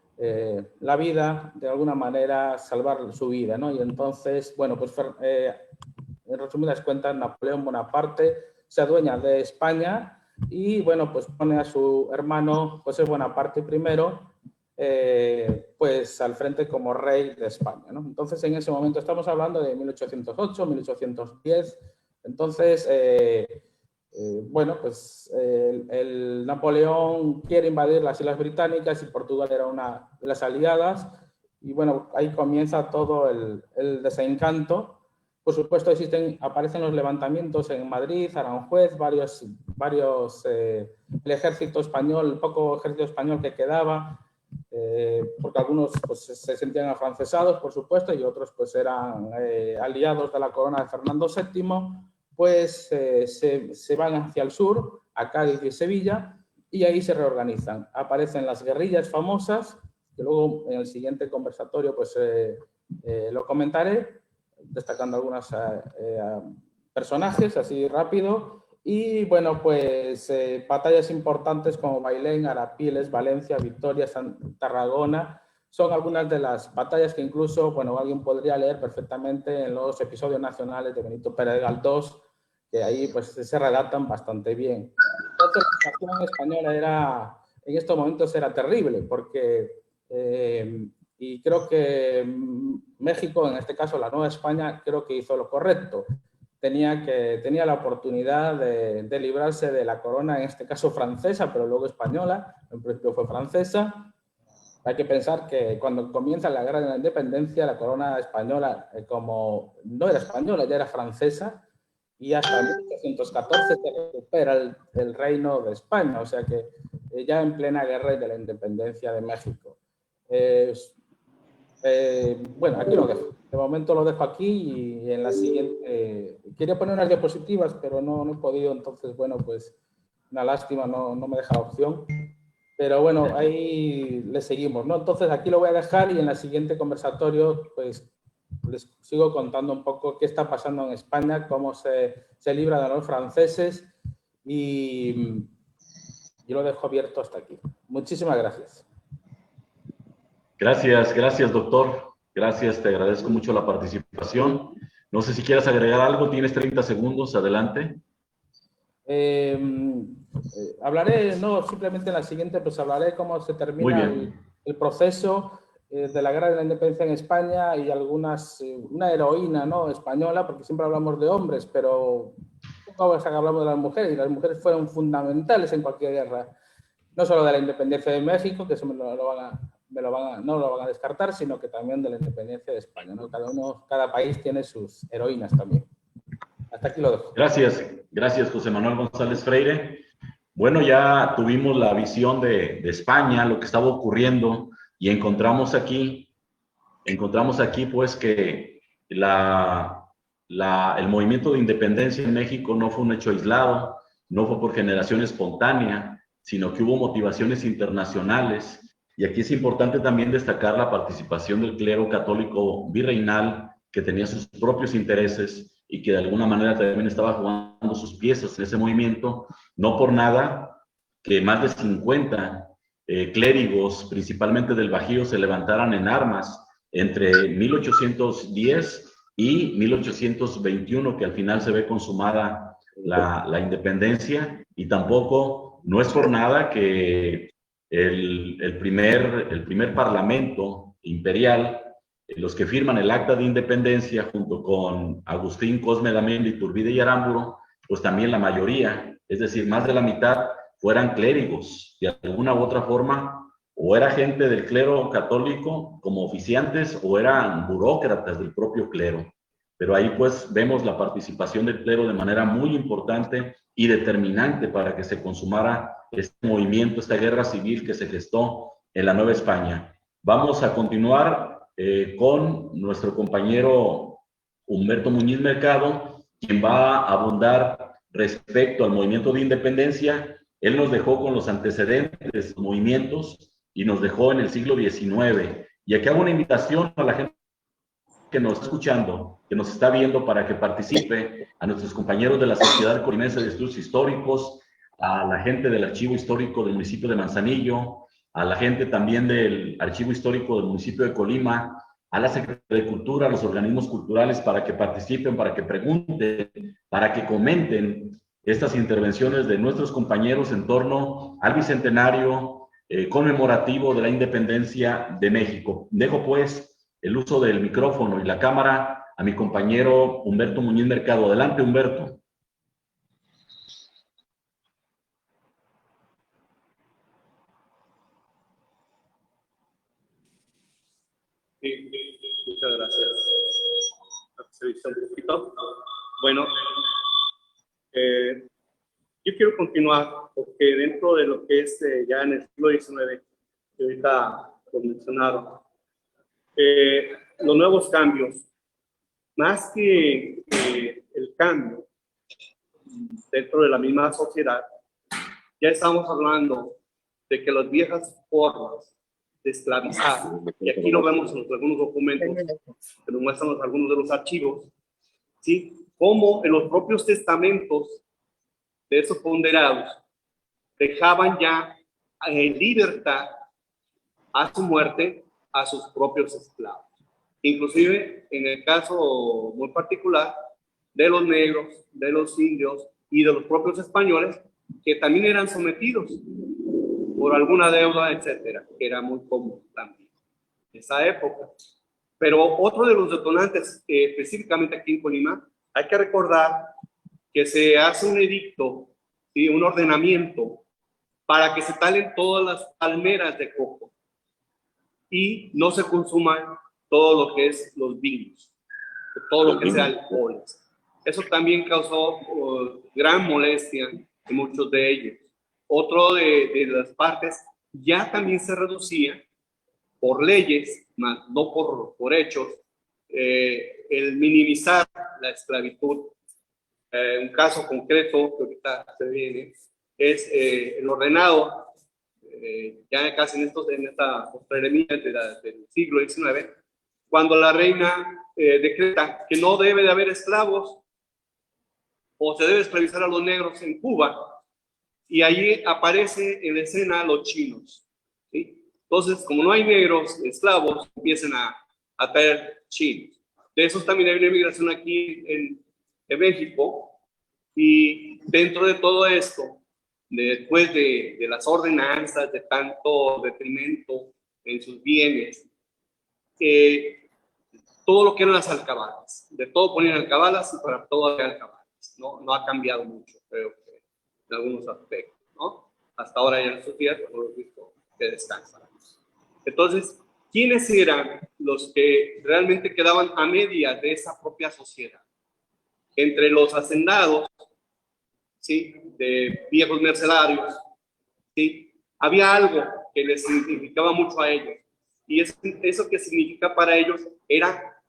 [SPEAKER 8] la vida, de alguna manera salvar su vida, ¿no? Y entonces, bueno, pues en resumidas cuentas, Napoleón Bonaparte se adueña de España y, bueno, pues pone a su hermano José Bonaparte I, pues al frente como rey de España, ¿no? Entonces, en ese momento estamos hablando de 1808, 1810, entonces, bueno, pues el Napoleón quiere invadir las Islas Británicas y Portugal era una de las aliadas y bueno, ahí comienza todo el desencanto. Por supuesto aparecen los levantamientos en Madrid, Aranjuez, el ejército español, el poco ejército español que quedaba, porque algunos pues, se sentían afrancesados, por supuesto, y otros pues eran aliados de la corona de Fernando VII, pues se van hacia el sur, a Cádiz y Sevilla, y ahí se reorganizan. Aparecen las guerrillas famosas, que luego en el siguiente conversatorio pues lo comentaré, destacando algunos personajes así rápido, y bueno, pues batallas importantes como Bailén, Arapiles, Valencia, Victoria, Tarragona, son algunas de las batallas que incluso, bueno, alguien podría leer perfectamente en los episodios nacionales de Benito Pérez Galdós, que ahí pues se redactan bastante bien. Entonces, la situación española en estos momentos era terrible, porque, y creo que México, en este caso la Nueva España, creo que hizo lo correcto. Tenía la oportunidad de librarse de la corona, en este caso francesa, pero luego española, en principio fue francesa. Hay que pensar que cuando comienza la guerra de la independencia, la corona española, como no era española, ya era francesa, y hasta 1814 se recupera el reino de España, o sea que ya en plena guerra de la independencia de México. Bueno, aquí lo dejo. De momento lo dejo aquí y en la siguiente... quería poner unas diapositivas, pero no he podido, entonces, bueno, pues una lástima, no me deja la opción. Pero bueno, ahí le seguimos, ¿no? Entonces aquí lo voy a dejar y en la siguiente conversatorio, pues les sigo contando un poco qué está pasando en España, cómo se libra de los franceses y yo lo dejo abierto hasta aquí. Muchísimas gracias.
[SPEAKER 2] Gracias, doctor. Gracias, te agradezco mucho la participación. No sé si quieres agregar algo, tienes 30 segundos, adelante.
[SPEAKER 8] Hablaré, no, simplemente en la siguiente, pues hablaré cómo se termina el proceso de la guerra de la independencia en España y una heroína, ¿no?, española, porque siempre hablamos de hombres, pero poco hablamos de las mujeres, y las mujeres fueron fundamentales en cualquier guerra, no solo de la independencia de México, que eso no lo van a descartar, sino que también de la independencia de España, ¿no? Cada país tiene sus heroínas también. Hasta aquí lo dejo.
[SPEAKER 2] Gracias, José Manuel González Freire. Bueno, ya tuvimos la visión de España, lo que estaba ocurriendo, y encontramos aquí pues que el movimiento de independencia en México no fue un hecho aislado, no fue por generación espontánea, sino que hubo motivaciones internacionales. Y aquí es importante también destacar la participación del clero católico virreinal, que tenía sus propios intereses y que de alguna manera también estaba jugando sus piezas en ese movimiento. No por nada que más de 50 clérigos, principalmente del Bajío, se levantaran en armas entre 1810 y 1821, que al final se ve consumada la independencia, y tampoco no es por nada que el primer parlamento imperial, los que firman el acta de independencia junto con Agustín Cosme Damián de Iturbide y Aramburu, pues también la mayoría, es decir, más de la mitad, fueran clérigos, de alguna u otra forma, o era gente del clero católico como oficiantes, o eran burócratas del propio clero. Pero ahí pues vemos la participación del clero de manera muy importante y determinante para que se consumara este movimiento, esta guerra civil que se gestó en la Nueva España. Vamos a continuar con nuestro compañero Humberto Muñiz Mercado, quien va a abundar respecto al movimiento de independencia. Él nos dejó con los antecedentes de los movimientos y nos dejó en el siglo XIX. Y aquí hago una invitación a la gente que nos está escuchando, que nos está viendo, para que participe, a nuestros compañeros de la Sociedad Colimense de Estudios Históricos, a la gente del Archivo Histórico del municipio de Manzanillo, a la gente también del Archivo Histórico del municipio de Colima, a la Secretaría de Cultura, a los organismos culturales para que participen, para que pregunten, para que comenten estas intervenciones de nuestros compañeros en torno al bicentenario conmemorativo de la independencia de México. Dejo pues el uso del micrófono y la cámara a mi compañero Humberto Muñiz Mercado. Adelante, Humberto.
[SPEAKER 6] Sí, muchas gracias. Un poquito. Bueno, yo quiero continuar porque dentro de lo que es ya en el siglo XIX, que ahorita lo mencionaron, los nuevos cambios, más que el cambio dentro de la misma sociedad, ya estamos hablando de que las viejas formas de esclavizar, y aquí lo vemos en algunos documentos que nos muestran algunos de los archivos, ¿sí? Como en los propios testamentos de esos ponderados dejaban ya en libertad a su muerte a sus propios esclavos. Inclusive en el caso muy particular de los negros, de los indios y de los propios españoles, que también eran sometidos por alguna deuda, etcétera, que era muy común también en esa época. Pero otro de los detonantes, específicamente aquí en Colima, hay que recordar que se hace un edicto, ¿sí? Un ordenamiento para que se talen todas las palmeras de coco y no se consuman todo lo que es los vinos, todo lo que sea alcoholes. Eso también causó gran molestia en muchos de ellos. Otro de las partes ya también se reducía por leyes, más no por hechos, el minimizar la esclavitud. Un caso concreto que ahorita se viene es el ordenado, ya casi en esta postreremia del siglo XIX, cuando la reina decreta que no debe de haber esclavos o se debe esclavizar a los negros en Cuba, y allí aparece en la escena los chinos, ¿sí? Entonces, como no hay negros esclavos, empiezan a traer chinos. De esos también hay una inmigración aquí en México, y dentro de todo esto, después de las ordenanzas, de tanto detrimento en sus bienes, todo lo que eran las alcabalas, de todo ponían alcabalas y para todo había alcabalas, ¿no? No ha cambiado mucho, creo que en algunos aspectos, ¿no? Hasta ahora ya en estos días no hemos visto que descansan. Entonces, ¿quiénes eran los que realmente quedaban a medias de esa propia sociedad? Entre los hacendados, ¿sí? De viejos mercenarios, ¿sí? Había algo que les significaba mucho a ellos, y eso que significa para ellos era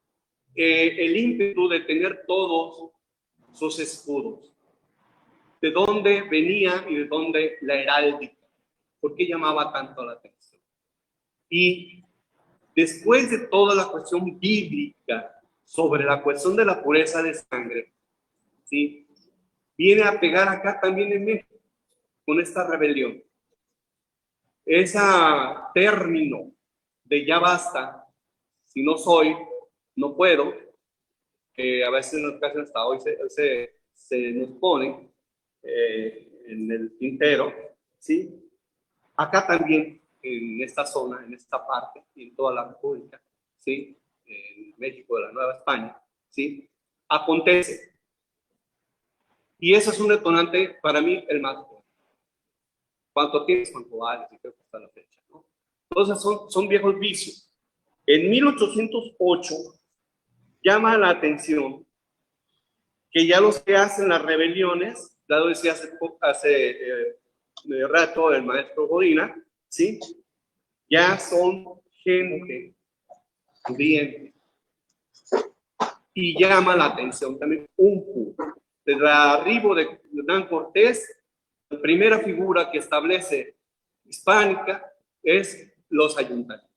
[SPEAKER 6] el ímpetu de tener todos sus escudos. ¿De dónde venía y de dónde la heráldica? ¿Por qué llamaba tanto la atención? Y después de toda la cuestión bíblica sobre la cuestión de la pureza de sangre, ¿sí? Viene a pegar acá también en México con esta rebelión. Ese término de ya basta, si no soy, no puedo, que a veces en ocasiones hasta hoy se nos pone en el tintero, ¿sí? Acá también, en esta zona, en esta parte, y en toda la República, ¿sí? En México de la Nueva España, ¿sí? Acontece. Y eso es un detonante para mí el más fuerte. ¿Cuánto tienes? ¿Cuánto vales? Y creo que hasta la fecha, ¿no? Entonces son viejos vicios. En 1808 llama la atención que ya los que hacen las rebeliones, ya lo decía hace rato el maestro Godina, ¿sí? Ya son gente pudiente. Y llama la atención también un punto. Desde el arribo de Hernán Cortés, la primera figura que establece hispánica es los ayuntamientos.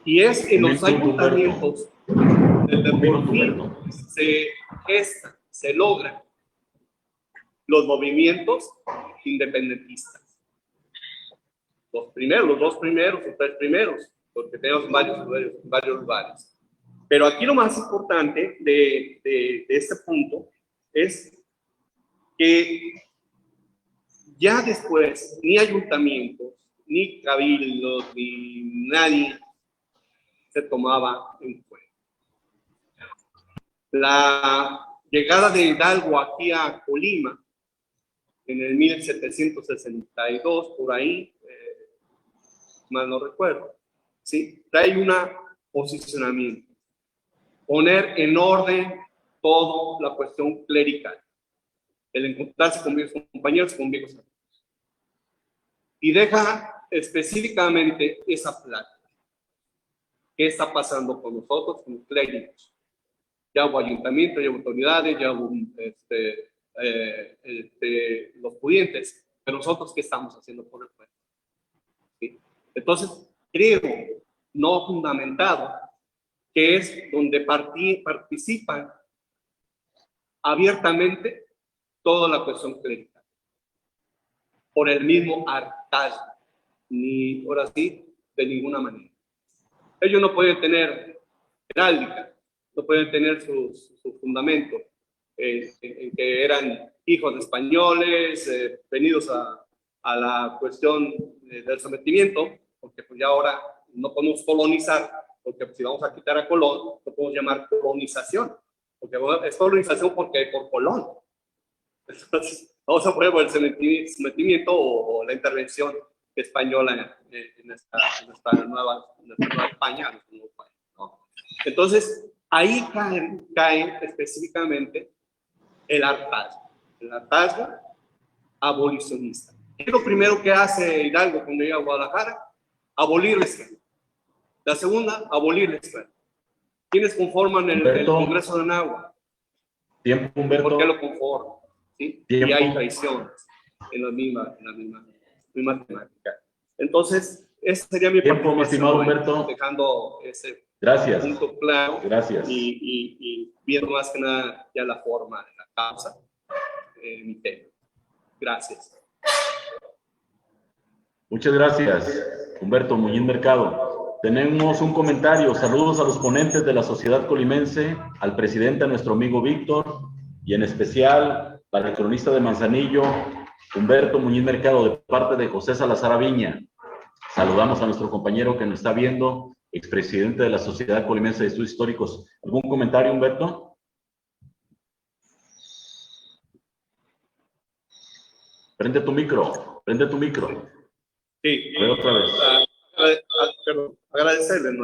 [SPEAKER 6] Y es en los ayuntamientos donde por fin se gestan, se logran los movimientos independentistas. los dos primeros o tres primeros, porque tenemos varios lugares. Pero aquí lo más importante de este punto es que ya después ni ayuntamientos, ni cabildos, ni nadie se tomaba en cuenta. La llegada de Hidalgo aquí a Colima en el 1762, por ahí, mal no recuerdo, ¿sí? Trae un posicionamiento, poner en orden toda la cuestión clerical, el encontrarse con viejos compañeros, con viejos amigos. Y deja específicamente esa plática. ¿Qué está pasando con nosotros, con los clérigos? Ya hubo ayuntamiento, ya hubo autoridades, ya hubo los pudientes, pero nosotros, ¿qué estamos haciendo por el pueblo? ¿Sí? Entonces, creo, no fundamentado, que es donde participan abiertamente toda la cuestión clerical, por el mismo hartazgo, ni ahora sí, de ninguna manera. Ellos no pueden tener heráldica, no pueden tener su fundamento en que eran hijos de españoles, venidos a la cuestión del sometimiento, porque pues ya ahora no podemos colonizar, porque si vamos a quitar a Colón, lo podemos llamar colonización, porque es colonización porque por Colón. Entonces, vamos a poner por el sometimiento o la intervención española en nuestra nueva España, ¿no? Entonces, ahí cae específicamente el hartazgo abolicionista. ¿Qué es lo primero que hace Hidalgo cuando llega a Guadalajara? Abolir la esclavitud. La segunda, abolir la esclavitud. ¿Quiénes conforman el Congreso de Anáhuac?
[SPEAKER 2] Tiempo, Humberto.
[SPEAKER 6] ¿Por qué lo conforman? ¿Sí? Y hay traiciones en la misma temática. Entonces, esa sería mi
[SPEAKER 2] tiempo, mi estimado Humberto.
[SPEAKER 6] Dejando ese
[SPEAKER 2] gracias.
[SPEAKER 6] punto claro.
[SPEAKER 2] Gracias.
[SPEAKER 6] Y viendo más que nada ya la forma de la causa, mi tema. Gracias.
[SPEAKER 2] Muchas gracias, Humberto Muñiz Mercado. Tenemos un comentario. Saludos a los ponentes de la sociedad colimense, al presidente, a nuestro amigo Víctor, y en especial para el cronista de Manzanillo, Humberto Muñiz Mercado, de parte de José Salazar Aviña. Saludamos a nuestro compañero que nos está viendo, expresidente de la Sociedad Colimense de Estudios Históricos. ¿Algún comentario, Humberto? Prende tu micro, prende tu micro.
[SPEAKER 6] Sí.
[SPEAKER 2] A ver, otra vez.
[SPEAKER 6] Perdón, agradecerle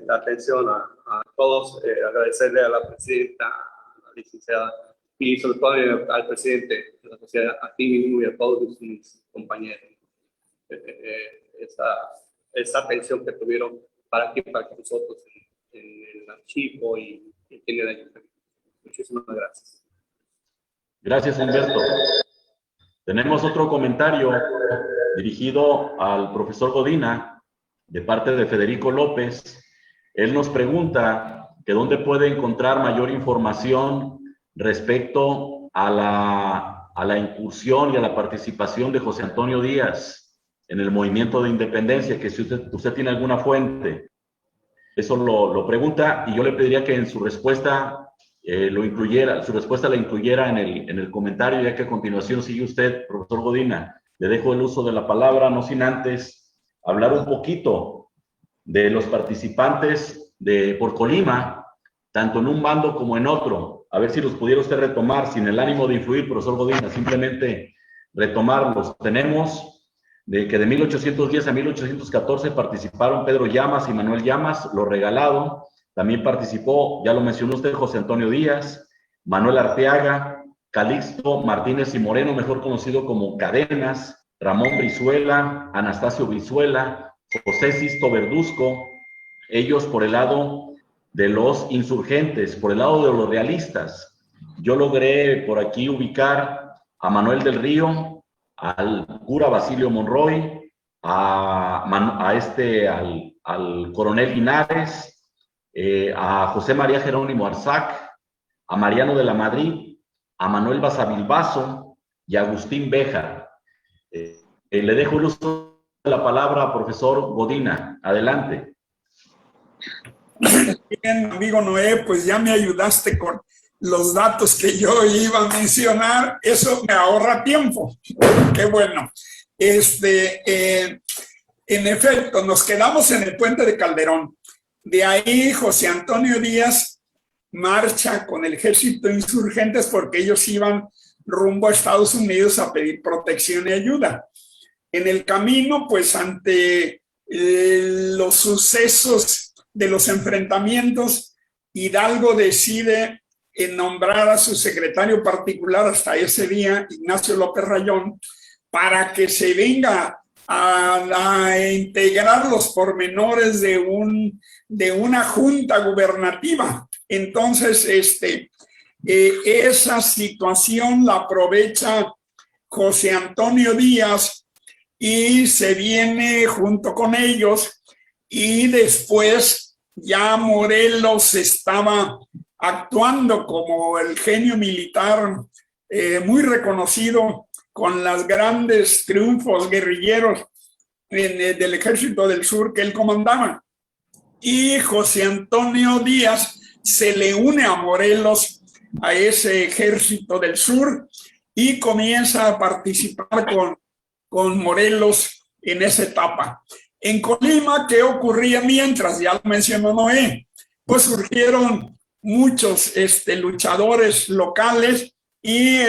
[SPEAKER 6] la atención a todos, agradecerle a la presidenta, a la licenciada, y sobre todo al presidente de la sociedad, a ti mismo y a todos mis compañeros. Esa atención que tuvieron para nosotros en el archivo y en el ayuntamiento. Muchísimas gracias.
[SPEAKER 2] Gracias, Humberto. Tenemos otro comentario dirigido al profesor Godina, de parte de Federico López. Él nos pregunta que dónde puede encontrar mayor información respecto a la incursión y a la participación de José Antonio Díaz en el movimiento de independencia, que si usted tiene alguna fuente. Eso lo pregunta, y yo le pediría que en su respuesta la incluyera en el comentario, ya que a continuación sigue usted, profesor Godina. Le dejo el uso de la palabra, no sin antes hablar un poquito de los participantes por Colima, tanto en un bando como en otro. A ver si los pudiera usted retomar, sin el ánimo de influir, profesor Godina, simplemente retomarlos. Tenemos que de 1810 a 1814 participaron Pedro Llamas y Manuel Llamas, Lo Regalado. También participó, ya lo mencionó usted, José Antonio Díaz, Manuel Arteaga, Calixto Martínez y Moreno, mejor conocido como Cadenas, Ramón Brizuela, Anastasio Brizuela, José Sisto Verduzco, ellos por el lado de los insurgentes, por el lado de los realistas. Yo logré por aquí ubicar a Manuel del Río, al cura Basilio Monroy, al coronel Linares, a José María Jerónimo Arzac, a Mariano de la Madrid, a Manuel Basavilbaso y a Agustín Béjar. le dejo el uso de la palabra al profesor Godina. Adelante.
[SPEAKER 7] Bien, amigo Noé, pues ya me ayudaste con los datos que yo iba a mencionar. Eso me ahorra tiempo. Qué bueno. En efecto, nos quedamos en el puente de Calderón. De ahí José Antonio Díaz marcha con el ejército de insurgentes porque ellos iban rumbo a Estados Unidos a pedir protección y ayuda. En el camino, pues ante los sucesos de los enfrentamientos, Hidalgo decide nombrar a su secretario particular hasta ese día, Ignacio López Rayón, para que se venga a integrar los pormenores de una junta gubernativa. Entonces, esa situación la aprovecha José Antonio Díaz y se viene junto con ellos, y después ya Morelos estaba actuando como el genio militar muy reconocido con los grandes triunfos guerrilleros del Ejército del Sur que él comandaba. Y José Antonio Díaz se le une a Morelos, a ese Ejército del Sur, y comienza a participar con Morelos en esa etapa. En Colima, ¿qué ocurría mientras? Ya lo mencionó Noé. Pues surgieron muchos luchadores locales y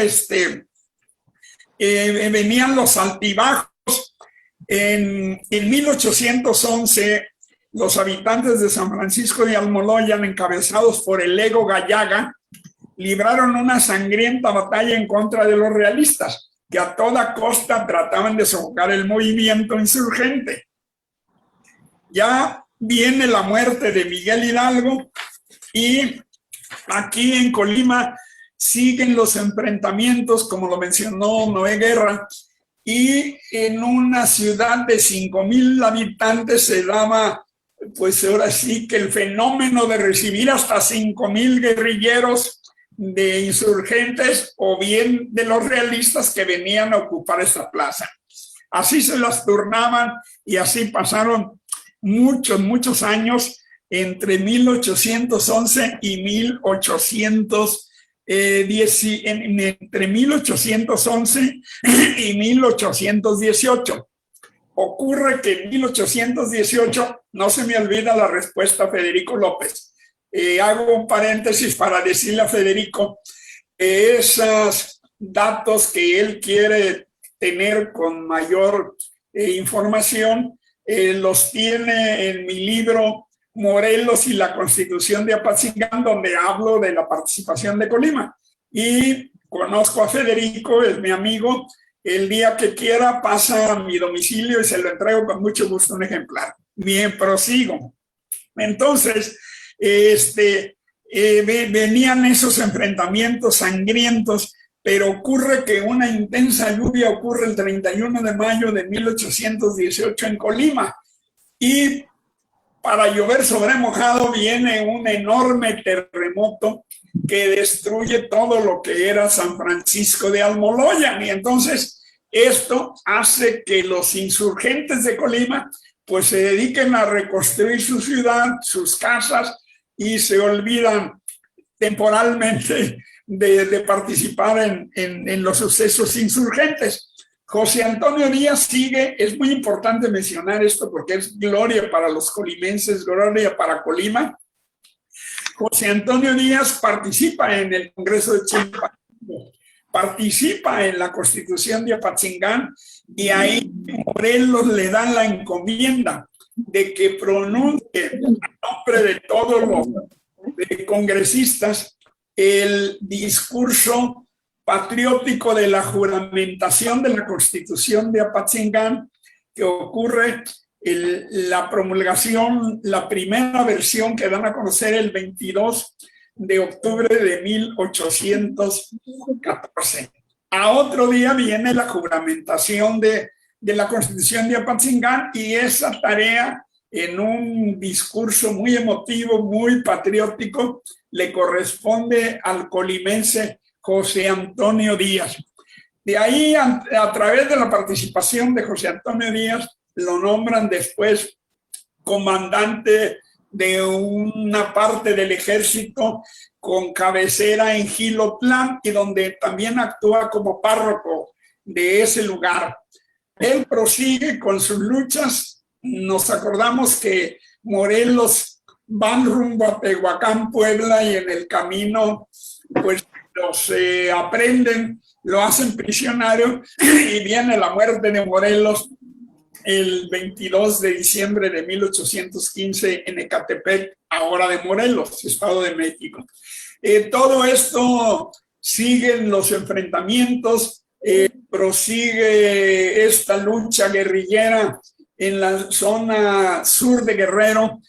[SPEAKER 7] venían los altibajos. En 1811, los habitantes de San Francisco de Almoloya, encabezados por el Ego Gallaga, libraron una sangrienta batalla en contra de los realistas, que a toda costa trataban de sofocar el movimiento insurgente. Ya viene la muerte de Miguel Hidalgo y aquí en Colima siguen los enfrentamientos, como lo mencionó Noé Guerra, y en una ciudad de 5,000 habitantes se daba, pues ahora sí que el fenómeno de recibir hasta 5,000 guerrilleros de insurgentes o bien de los realistas que venían a ocupar esta plaza. Así se las turnaban y así pasaron muchos años entre 1811 y 1811 y 1818. Ocurre que en 1818, no se me olvida la respuesta a Federico López. Hago un paréntesis para decirle a Federico esos datos que él quiere tener con mayor información, los tiene en mi libro Morelos y la Constitución de Apatzingán, donde hablo de la participación de Colima. Y conozco a Federico, es mi amigo. El día que quiera pasa a mi domicilio y se lo entrego con mucho gusto un ejemplar. Bien, prosigo. Entonces, venían esos enfrentamientos sangrientos, pero ocurre que una intensa lluvia ocurre el 31 de mayo de 1818 en Colima. Y para llover sobre mojado viene un enorme terremoto que destruye todo lo que era San Francisco de Almoloya. Y entonces esto hace que los insurgentes de Colima pues se dediquen a reconstruir su ciudad, sus casas, y se olvidan temporalmente de participar en los sucesos insurgentes. José Antonio Díaz sigue, es muy importante mencionar esto porque es gloria para los colimenses, gloria para Colima. José Antonio Díaz participa en el Congreso de Chilpancingo, participa en la Constitución de Apatzingán, y ahí Morelos le dan la encomienda de que pronuncie a nombre de todos los congresistas el discurso patriótico de la juramentación de la Constitución de Apatzingán, que ocurre la promulgación, la primera versión que dan a conocer el 22 de octubre de 1814. A otro día viene la juramentación de la Constitución de Apatzingán, y esa tarea, en un discurso muy emotivo, muy patriótico, le corresponde al colimense José Antonio Díaz. De ahí, a través de la participación de José Antonio Díaz, lo nombran después comandante de una parte del ejército con cabecera en Jilotlán y donde también actúa como párroco de ese lugar. Él prosigue con sus luchas. Nos acordamos que Morelos van rumbo a Tehuacán, Puebla, y en el camino pues los aprenden, lo hacen prisionero y viene la muerte de Morelos el 22 de diciembre de 1815 en Ecatepec, ahora de Morelos, Estado de México. Todo esto siguen los enfrentamientos, prosigue esta lucha guerrillera en la zona sur de Guerrero.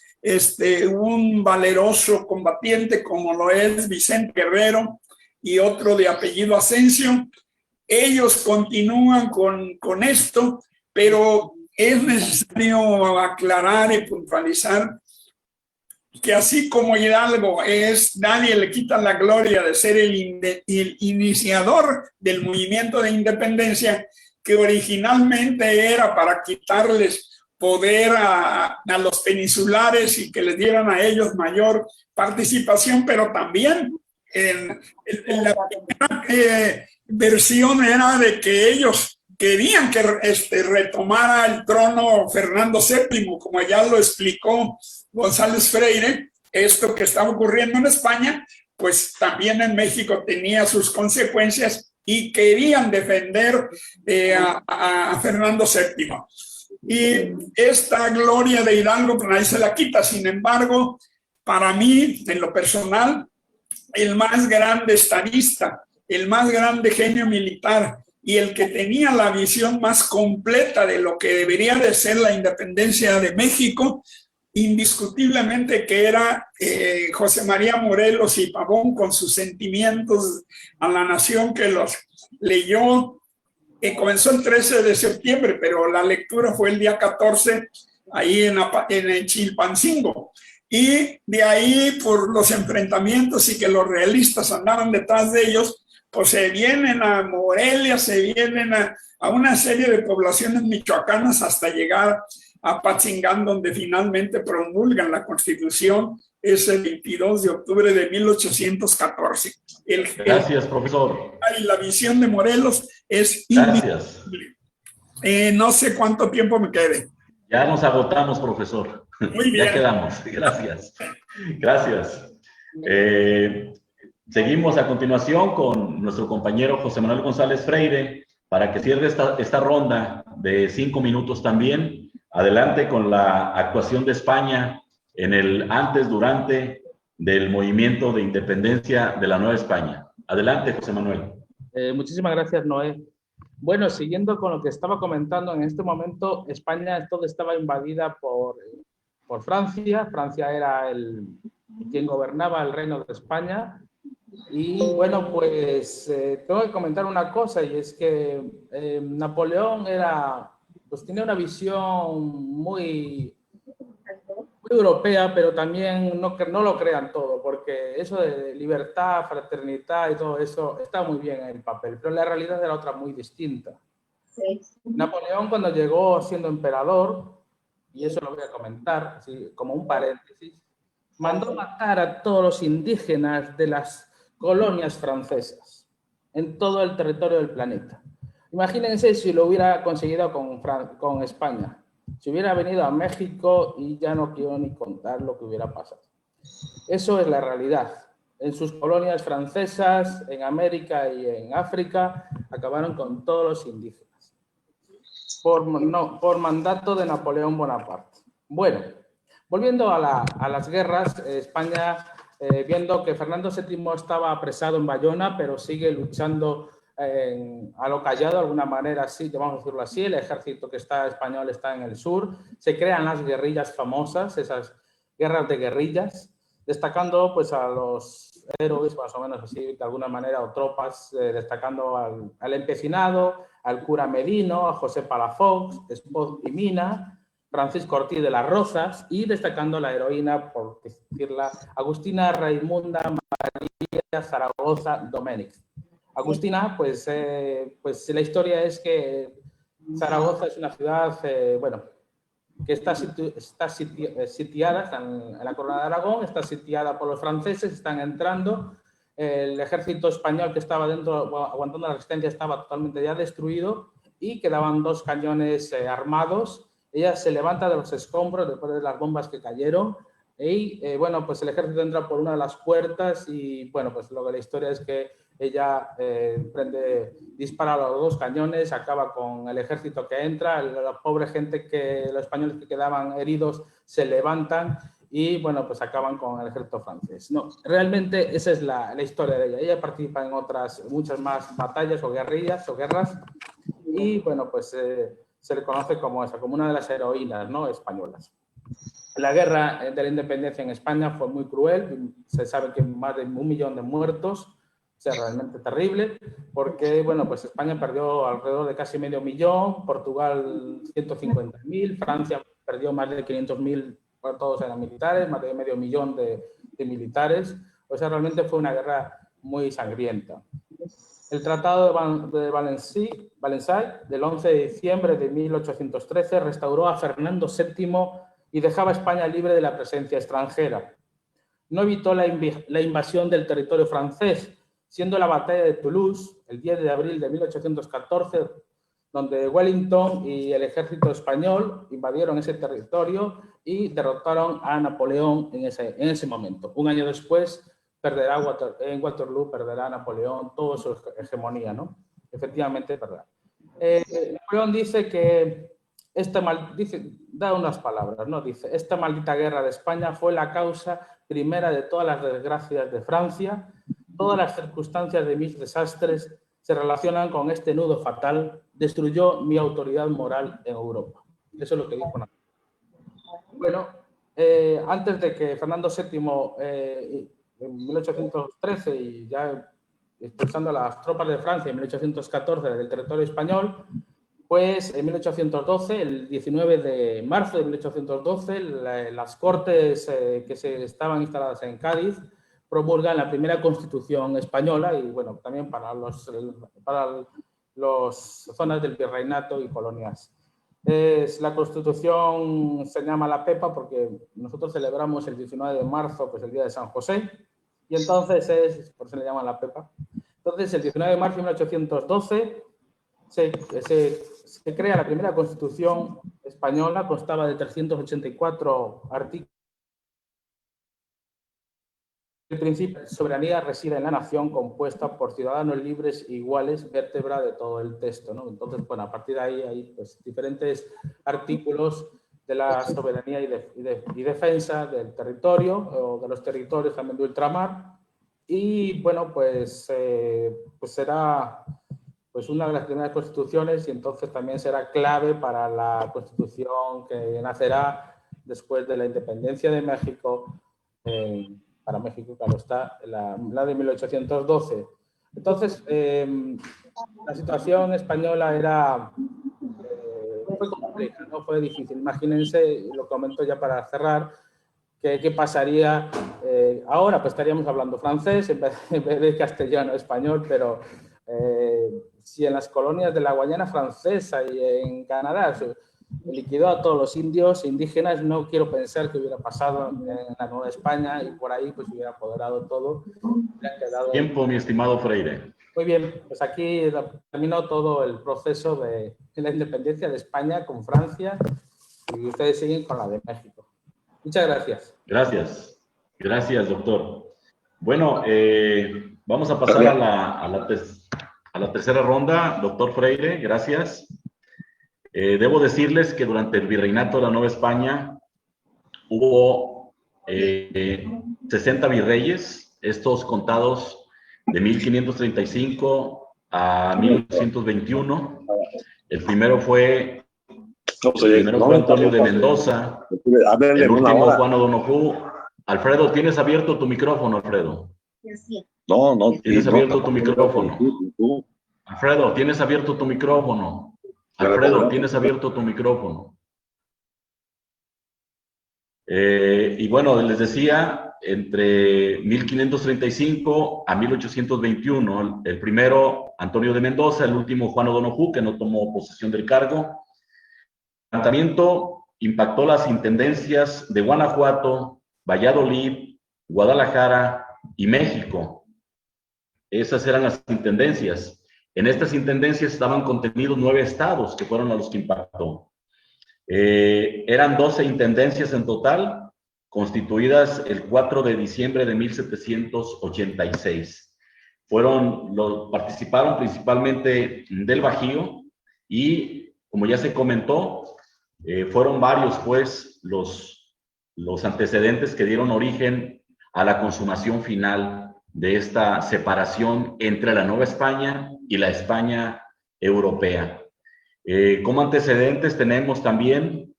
[SPEAKER 7] Un valeroso combatiente como lo es Vicente Guerrero y otro de apellido Asensio. Ellos continúan con esto, pero es necesario aclarar y puntualizar que así como Hidalgo nadie le quita la gloria de ser el iniciador del movimiento de independencia, que originalmente era para quitarles poder a los peninsulares y que les dieran a ellos mayor participación, pero también en la primera versión era de que ellos querían que retomara el trono Fernando VII, como ya lo explicó González Freire. Esto que estaba ocurriendo en España, pues también en México tenía sus consecuencias y querían defender a Fernando VII. Y esta gloria de Hidalgo, pues nadie se la quita. Sin embargo, para mí, en lo personal, el más grande estadista, el más grande genio militar y el que tenía la visión más completa de lo que debería de ser la independencia de México, indiscutiblemente que era José María Morelos y Pavón, con sus sentimientos a la nación, que los leyó. Comenzó el 13 de septiembre, pero la lectura fue el día 14, ahí en Chilpancingo. Y de ahí, por los enfrentamientos y que los realistas andaban detrás de ellos, pues se vienen a Morelia, se vienen a una serie de poblaciones michoacanas hasta llegar a Patzingán, donde finalmente promulgan la Constitución ese 22 de octubre de 1814.
[SPEAKER 2] Gracias, profesor.
[SPEAKER 7] Y la visión de Morelos es
[SPEAKER 2] indiscutible.
[SPEAKER 7] No sé cuánto tiempo me quede.
[SPEAKER 2] Ya nos agotamos, profesor.
[SPEAKER 7] Muy bien.
[SPEAKER 2] Ya quedamos. Gracias. Gracias. Seguimos a continuación con nuestro compañero José Manuel González Freire para que cierre esta ronda de 5 minutos también. Adelante con la actuación de España en el antes, durante del movimiento de independencia de la Nueva España. Adelante, José Manuel.
[SPEAKER 8] Muchísimas gracias, Noé. Bueno, siguiendo con lo que estaba comentando, en este momento España estaba invadida por Francia. Francia era quien gobernaba el Reino de España. Y bueno, pues tengo que comentar una cosa, y es que Napoleón tenía una visión muy europea, pero también no lo crean todo, porque eso de libertad, fraternidad y todo eso está muy bien en el papel, pero la realidad era otra muy distinta. Sí. Napoleón, cuando llegó siendo emperador, y eso lo voy a comentar así, como un paréntesis, mandó matar a todos los indígenas de las colonias francesas en todo el territorio del planeta. Imagínense si lo hubiera conseguido con España. Si hubiera venido a México, y ya no quiero ni contar lo que hubiera pasado. Eso es la realidad. En sus colonias francesas, en América y en África, acabaron con todos los indígenas. Por mandato de Napoleón Bonaparte. Bueno, volviendo a las guerras, España, viendo que Fernando VII estaba apresado en Bayona, pero sigue luchando a lo callado, de alguna manera, así, vamos a decirlo así. El ejército español está en el sur. Se crean las guerrillas famosas, esas guerras de guerrillas, destacando pues a los héroes, más o menos así, de alguna manera, o tropas, destacando al empecinado, al cura Medino, a José Palafox, Espot y Mina, Francisco Ortiz de las Rozas, y destacando la heroína, por decirla, Agustina Raimunda María Zaragoza Domènech. Agustina, pues la historia es que Zaragoza es una ciudad, bueno, que está sitiada, está en la Corona de Aragón, está sitiada por los franceses, están entrando. El ejército español que estaba dentro, aguantando la resistencia, estaba totalmente ya destruido y quedaban 2 cañones armados. Ella se levanta de los escombros después de las bombas que cayeron y, bueno, pues el ejército entra por una de las puertas y, bueno, pues lo que la historia es que ella dispara a los 2 cañones, acaba con el ejército que entra, la pobre gente, los españoles que quedaban heridos se levantan y, bueno, pues acaban con el ejército francés. No, realmente esa es la historia de ella. Ella participa en muchas más batallas o guerrillas o guerras y, bueno, pues se le conoce como una de las heroínas, ¿no?, españolas. La guerra de la independencia en España fue muy cruel, se sabe que más de 1 millón de muertos, o sea, realmente terrible, porque, bueno, pues España perdió alrededor de casi medio millón, Portugal 150.000, Francia perdió más de 500.000, todos eran militares, más de medio millón de militares, o sea, realmente fue una guerra muy sangrienta. El Tratado de Valenciennes del 11 de diciembre de 1813 restauró a Fernando VII y dejaba a España libre de la presencia extranjera. No evitó la invasión del territorio francés, siendo la batalla de Toulouse, el 10 de abril de 1814, donde Wellington y el ejército español invadieron ese territorio y derrotaron a Napoleón en ese momento. Un año después, en Waterloo perderá Napoleón toda su hegemonía, ¿no? Efectivamente, perderá. Napoleón dice que da unas palabras, ¿no? Dice: esta maldita guerra de España fue la causa primera de todas las desgracias de Francia. Todas las circunstancias de mis desastres se relacionan con este nudo fatal. Destruyó mi autoridad moral en Europa. Eso es lo que dijo Napoleón. Bueno, antes de que Fernando VII, en 1813, y ya expulsando a las tropas de Francia en 1814 del territorio español, pues en 1812, el 19 de marzo de 1812, las Cortes que estaban instaladas en Cádiz promulgan la primera Constitución española y, bueno, también para las zonas del virreinato y colonias. La Constitución se llama la Pepa porque nosotros celebramos el 19 de marzo, pues el día de San José, y entonces por eso le llaman la Pepa. Entonces, el 19 de marzo de 1812 se crea la primera Constitución española, constaba de 384 artículos. El principio de soberanía reside en la nación, compuesta por ciudadanos libres e iguales, vértebra de todo el texto, ¿no? Entonces, bueno, a partir de ahí hay, pues, diferentes artículos de la soberanía y defensa del territorio, o de los territorios también de ultramar, y, bueno, pues será, pues, una de las primeras constituciones, y entonces también será clave para la constitución que nacerá después de la independencia de México. Para México, claro está, la de 1812. Entonces, la situación española fue compleja, ¿no? Fue difícil. Imagínense, lo comento ya para cerrar, qué pasaría ahora. Pues estaríamos hablando francés en vez de castellano, español, pero si en las colonias de la Guayana Francesa y en Canadá liquidó a todos los indios indígenas, no quiero pensar que hubiera pasado en la Nueva España, y por ahí pues hubiera apoderado todo.
[SPEAKER 2] Tiempo, mi estimado Freire.
[SPEAKER 8] Muy bien, pues aquí terminó todo el proceso de la independencia de España con Francia, y ustedes siguen con la de México. Muchas gracias.
[SPEAKER 2] Gracias, doctor. Bueno, vamos a pasar a la tercera ronda. Doctor Freire, gracias. Debo decirles que durante el virreinato de la Nueva España hubo 60 virreyes, estos contados de 1535 a 1921. El primero fue Antonio de Mendoza, el último Juan O'Donoghue. Alfredo, ¿tienes abierto tu micrófono, Alfredo?
[SPEAKER 3] No.
[SPEAKER 2] ¿Tienes abierto tu micrófono? Alfredo, ¿tienes abierto tu micrófono? Alfredo, tienes abierto tu micrófono. Y bueno, les decía, entre 1535 a 1821. El primero, Antonio de Mendoza, el último, Juan O'Donoghue, que no tomó posesión del cargo. El levantamiento impactó las intendencias de Guanajuato, Valladolid, Guadalajara y México. Esas eran las intendencias. En estas intendencias estaban contenidos 9 estados, que fueron a los que impactó. Eran 12 intendencias en total, constituidas el 4 de diciembre de 1786. Participaron principalmente del Bajío y, como ya se comentó, fueron varios, pues, los antecedentes que dieron origen a la consumación final de esta separación entre la Nueva España y la España europea. Como antecedentes tenemos también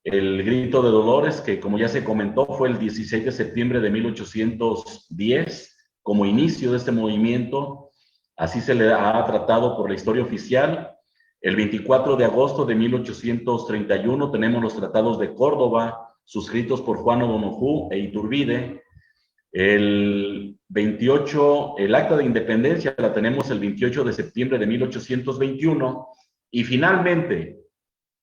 [SPEAKER 2] el Grito de Dolores, que, como ya se comentó, fue el 16 de septiembre de 1810, como inicio de este movimiento. Así se le ha tratado por la historia oficial. El 24 de agosto de 1831 tenemos los tratados de Córdoba, suscritos por Juan O'Donoghue e Iturbide. El acta de independencia la tenemos el 28 de septiembre de 1821. Y finalmente,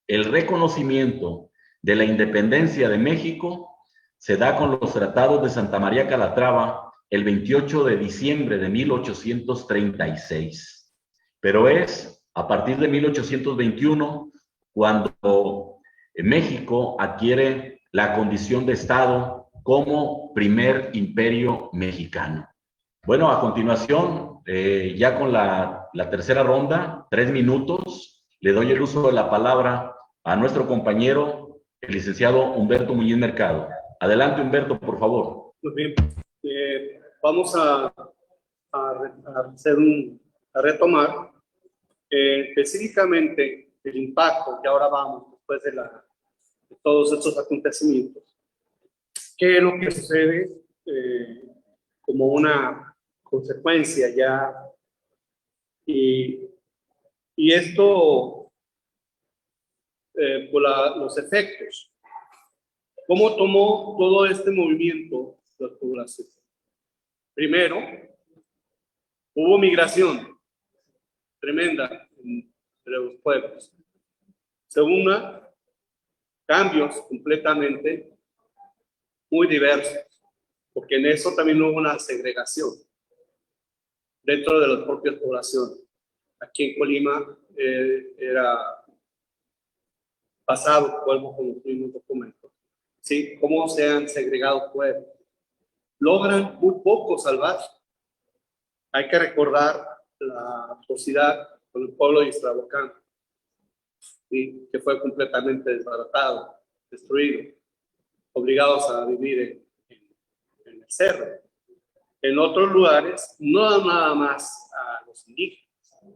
[SPEAKER 2] el reconocimiento de la independencia de México se da con los tratados de Santa María Calatrava el 28 de diciembre de 1836. Pero es a partir de 1821 cuando México adquiere la condición de Estado como primer imperio mexicano. Bueno, a continuación, ya con la tercera ronda, 3 minutos, le doy el uso de la palabra a nuestro compañero, el licenciado Humberto Muñiz Mercado. Adelante, Humberto, por favor.
[SPEAKER 6] Muy bien. Vamos a retomar específicamente el impacto que ahora vamos después de todos estos acontecimientos. ¿Qué es lo que sucede como una consecuencia ya? Y esto por los efectos. ¿Cómo tomó todo este movimiento la población? Primero, hubo migración tremenda entre los pueblos. Segunda, cambios completamente muy diversos, porque en eso también hubo una segregación dentro de las propias poblaciones. Aquí en Colima era pasado pueblo con los mismos documentos. ¿Sí? ¿Cómo se han segregado pueblos? Logran muy poco salvarse. Hay que recordar la atrocidad con el pueblo de Iztlahuacán, ¿sí? Que fue completamente desbaratado, destruido, obligados a vivir en el cerro. En otros lugares, no nada más a los indígenas,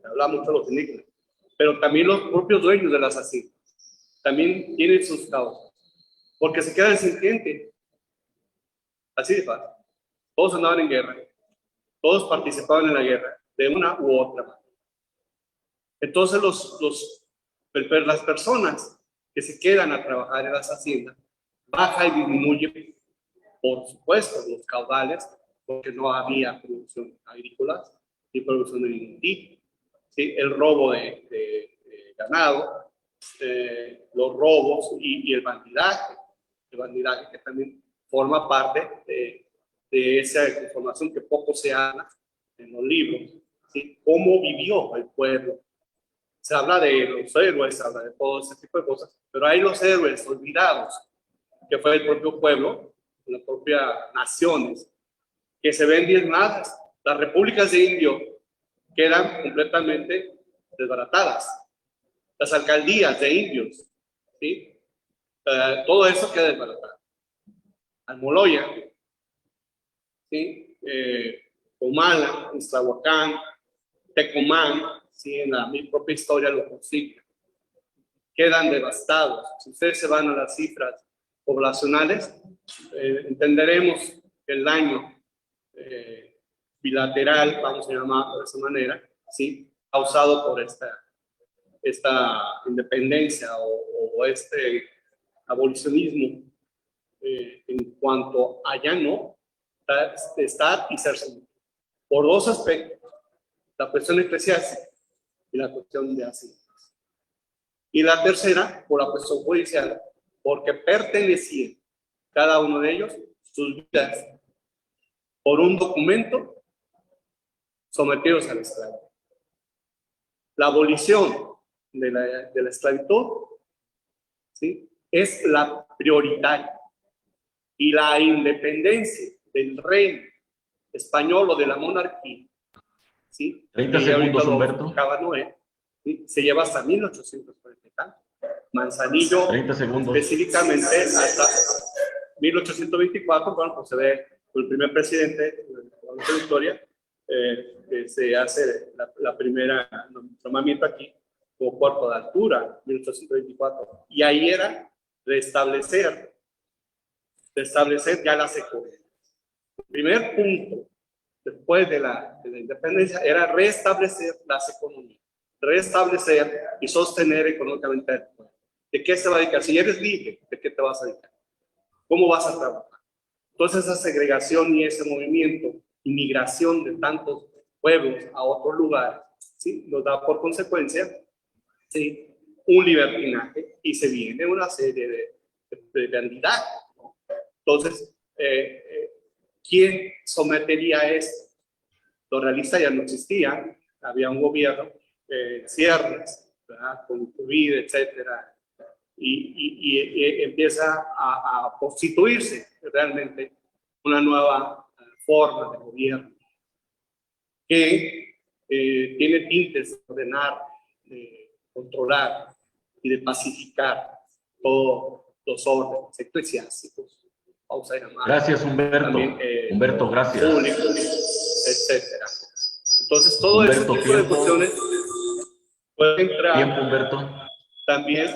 [SPEAKER 6] se habla mucho de los indígenas, pero también los propios dueños de las haciendas también tienen sus causas, porque se quedan sin gente. Así de fácil. Todos andaban en guerra, todos participaban en la guerra, de una u otra manera. Entonces las personas que se quedan a trabajar en las haciendas, baja y disminuye, por supuesto, los caudales, porque no había producción agrícola ni producción de ningún tipo. ¿Sí? El robo de ganado, los robos y el bandidaje que también forma parte de esa información que poco se habla en los libros. ¿Sí? ¿Cómo vivió el pueblo? Se habla de los héroes, se habla de todo ese tipo de cosas, pero hay los héroes olvidados, que fue el propio pueblo, las propias naciones, que se ven diezmadas. Las repúblicas de indios quedan completamente desbaratadas. Las alcaldías de indios, ¿sí? Todo eso queda desbaratado. Almoloya, ¿sí? Comala, Iztlahuacán, Tecomán, ¿sí? En mi propia historia lo consigue. Quedan devastados. Si ustedes se van a las cifras poblacionales, entenderemos que el daño bilateral, vamos a llamarlo de esa manera, ¿sí? Causado por esta independencia o este abolicionismo, en cuanto allá no, estar y ser sometido. Por dos aspectos: la cuestión eclesiástica y la cuestión de haciendas. Y la tercera, por la cuestión judicial, porque pertenecían cada uno de ellos sus vidas por un documento sometidos a la esclavitud. La abolición de la esclavitud, ¿sí?, es la prioritaria, y la independencia del reino español o de la monarquía, ¿sí?,
[SPEAKER 2] 30 segundos, Humberto.
[SPEAKER 6] ¿sí?, se lleva hasta 1840 y tanto. Manzanillo,
[SPEAKER 2] 30 segundos.
[SPEAKER 6] específicamente hasta 1824, bueno, pues se ve el primer presidente de Victoria, que se hace la primera nombramiento aquí como cuarto de altura, 1824, y ahí era restablecer ya las economías. El primer punto después de la independencia era restablecer las economías, restablecer y sostener económicamente el pueblo. ¿De qué se va a dedicar? Si eres libre, ¿de qué te vas a dedicar? ¿Cómo vas a trabajar? Entonces esa segregación y ese movimiento, inmigración de tantos pueblos a otros lugares, ¿sí?, nos da por consecuencia, ¿sí?, un libertinaje, y se viene una serie de candidatos, ¿no? Entonces, ¿quién sometería a esto? Los realistas ya no existían, había un gobierno, cierres, ¿verdad?, con Iturbide, etcétera, y empieza a constituirse realmente una nueva forma de gobierno que tiene tintes de ordenar, de controlar y de pacificar todos los órdenes eclesiásticos, vamos a llamar.
[SPEAKER 2] Gracias, Humberto.
[SPEAKER 6] También,
[SPEAKER 2] Humberto, gracias.
[SPEAKER 6] Públicos, etcétera. Entonces, todo
[SPEAKER 2] Humberto,
[SPEAKER 6] ese tipo de cuestiones puede entrar.
[SPEAKER 2] Tiempo, Humberto.
[SPEAKER 6] También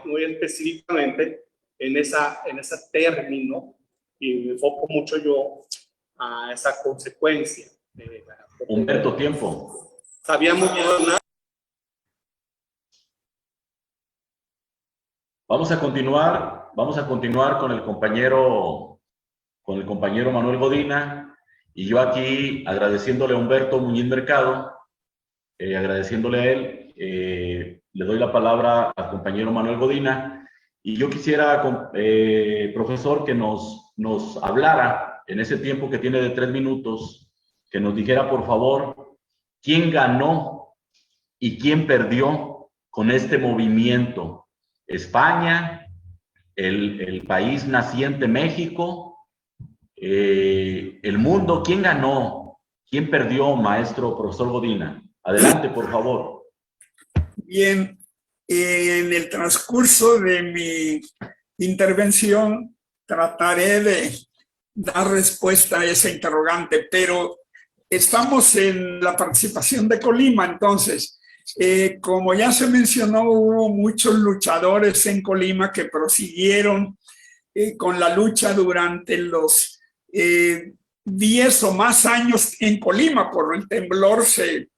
[SPEAKER 6] muy específicamente en ese término, y me enfoco mucho yo a esa consecuencia.
[SPEAKER 2] Humberto, tiempo.
[SPEAKER 6] Sabíamos gobernar.
[SPEAKER 2] Vamos a continuar con el compañero Manuel Godina, y yo aquí agradeciéndole a Humberto Muñiz Mercado, agradeciéndole a él, le doy la palabra al compañero Manuel Godina, y yo quisiera, profesor, que nos hablara en ese tiempo que tiene de 3 minutos, que nos dijera, por favor, quién ganó y quién perdió con este movimiento. España, el país naciente México, el mundo. ¿Quién ganó? ¿Quién perdió, maestro profesor Godina? Adelante, por favor.
[SPEAKER 7] Bien, en el transcurso de mi intervención trataré de dar respuesta a esa interrogante, pero estamos en la participación de Colima, entonces, como ya se mencionó, hubo muchos luchadores en Colima que prosiguieron con la lucha durante los 10 o más años en Colima. Por el temblor se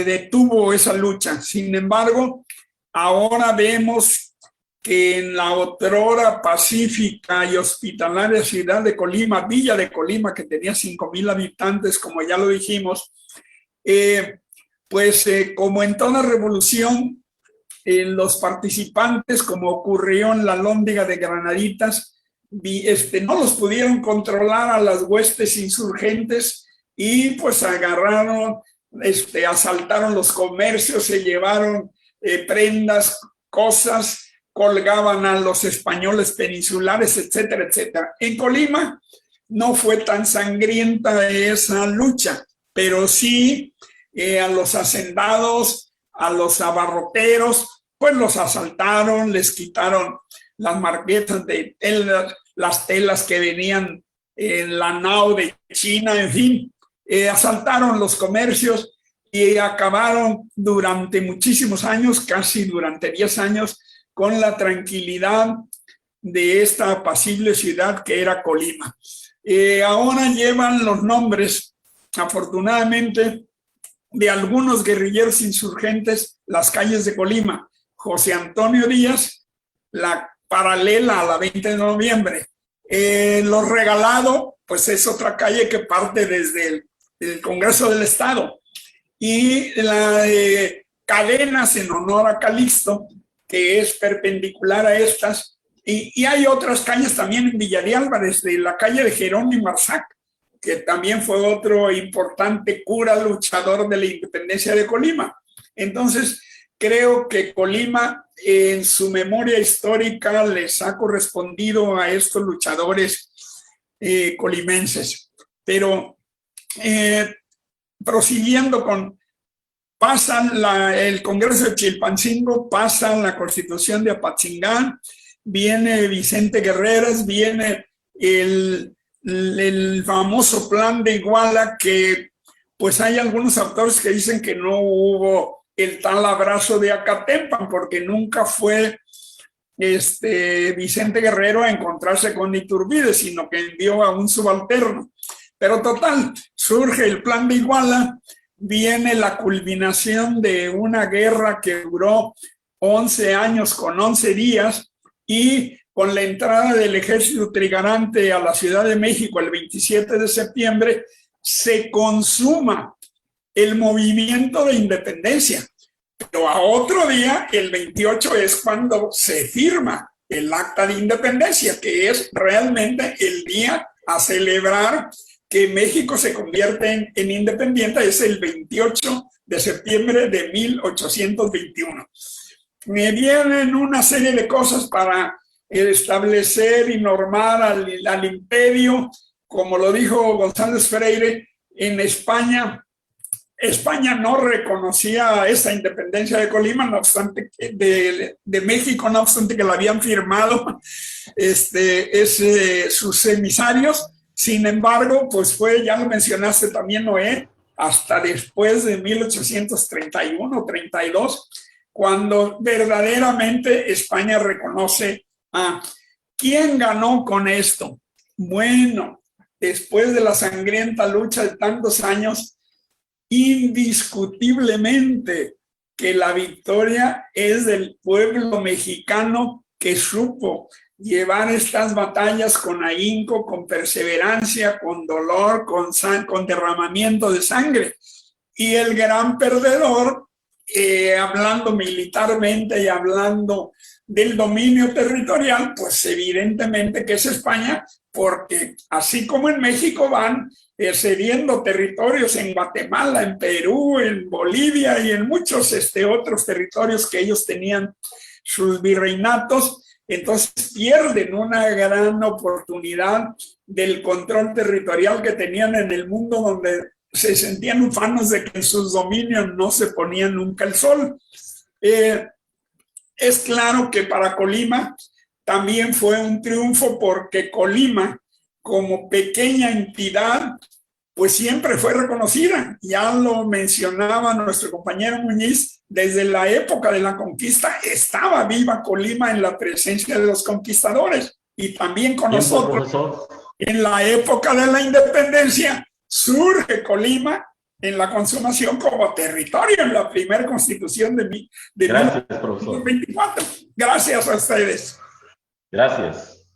[SPEAKER 7] detuvo esa lucha. Sin embargo, ahora vemos que en la otrora pacífica y hospitalaria ciudad de Colima, Villa de Colima, que tenía 5,000 habitantes, como ya lo dijimos, como en toda revolución, los participantes, como ocurrió en la Alhóndiga de Granaditas, no los pudieron controlar a las huestes insurgentes, y pues agarraron, asaltaron los comercios, se llevaron prendas, cosas, colgaban a los españoles peninsulares, etcétera, etcétera. En Colima no fue tan sangrienta esa lucha, pero sí a los hacendados, a los abarroteros, pues los asaltaron, les quitaron las marquetas de las telas que venían en la nao de China, en fin, asaltaron los comercios y acabaron durante muchísimos años, casi durante 10 años, con la tranquilidad de esta apacible ciudad que era Colima. Ahora llevan los nombres, afortunadamente, de algunos guerrilleros insurgentes las calles de Colima: José Antonio Díaz, la paralela a la 20 de noviembre, Los Regalado, pues es otra calle que parte desde el Congreso del Estado. Y la de Cadenas en honor a Calixto, que es perpendicular a estas. Y hay otras calles también en Villa de Álvarez, de la calle de Jerónimo Arzac, que también fue otro importante cura luchador de la independencia de Colima. Entonces, creo que Colima, en su memoria histórica, les ha correspondido a estos luchadores colimenses. Pero prosiguiendo con, pasan el Congreso de Chilpancingo, pasan la Constitución de Apatzingán, viene Vicente Guerreras, viene el famoso Plan de Iguala, que pues hay algunos autores que dicen que no hubo el tal abrazo de Acatempan, porque nunca fue Vicente Guerrero a encontrarse con Iturbide, sino que envió a un subalterno. Pero total, surge el Plan de Iguala, viene la culminación de una guerra que duró 11 años con 11 días, y con la entrada del ejército trigarante a la Ciudad de México el 27 de septiembre, se consuma el movimiento de independencia. Pero a otro día, el 28, es cuando se firma el Acta de Independencia, que es realmente el día a celebrar que México se convierte en independiente, es el 28 de septiembre de 1821. Me vienen una serie de cosas para establecer y normar al imperio, como lo dijo González Freire. En España no reconocía esa independencia de Colima, no obstante, de México, no obstante que la habían firmado sus emisarios. Sin embargo, pues fue, ya lo mencionaste también, Noé, hasta después de 1831-32, cuando verdaderamente España reconoce a quién ganó con esto. Bueno, después de la sangrienta lucha de tantos años, indiscutiblemente que la victoria es del pueblo mexicano, que supo llevar estas batallas con ahínco, con perseverancia, con dolor, con derramamiento de sangre. Y el gran perdedor, hablando militarmente y hablando del dominio territorial, pues evidentemente que es España, porque así como en México van cediendo territorios en Guatemala, en Perú, en Bolivia y en muchos otros territorios que ellos tenían sus virreinatos, entonces pierden una gran oportunidad del control territorial que tenían en el mundo, donde se sentían ufanos de que en sus dominios no se ponía nunca el sol. Es claro que para Colima también fue un triunfo, porque Colima, como pequeña entidad, pues siempre fue reconocida. Ya lo mencionaba nuestro compañero Muñiz, desde la época de la conquista estaba viva Colima en la presencia de los conquistadores, y también con nosotros. En la época de la independencia surge Colima en la consumación como territorio en la primera constitución de
[SPEAKER 2] Gracias, profesor.
[SPEAKER 7] 1924. Gracias a ustedes.
[SPEAKER 2] Gracias.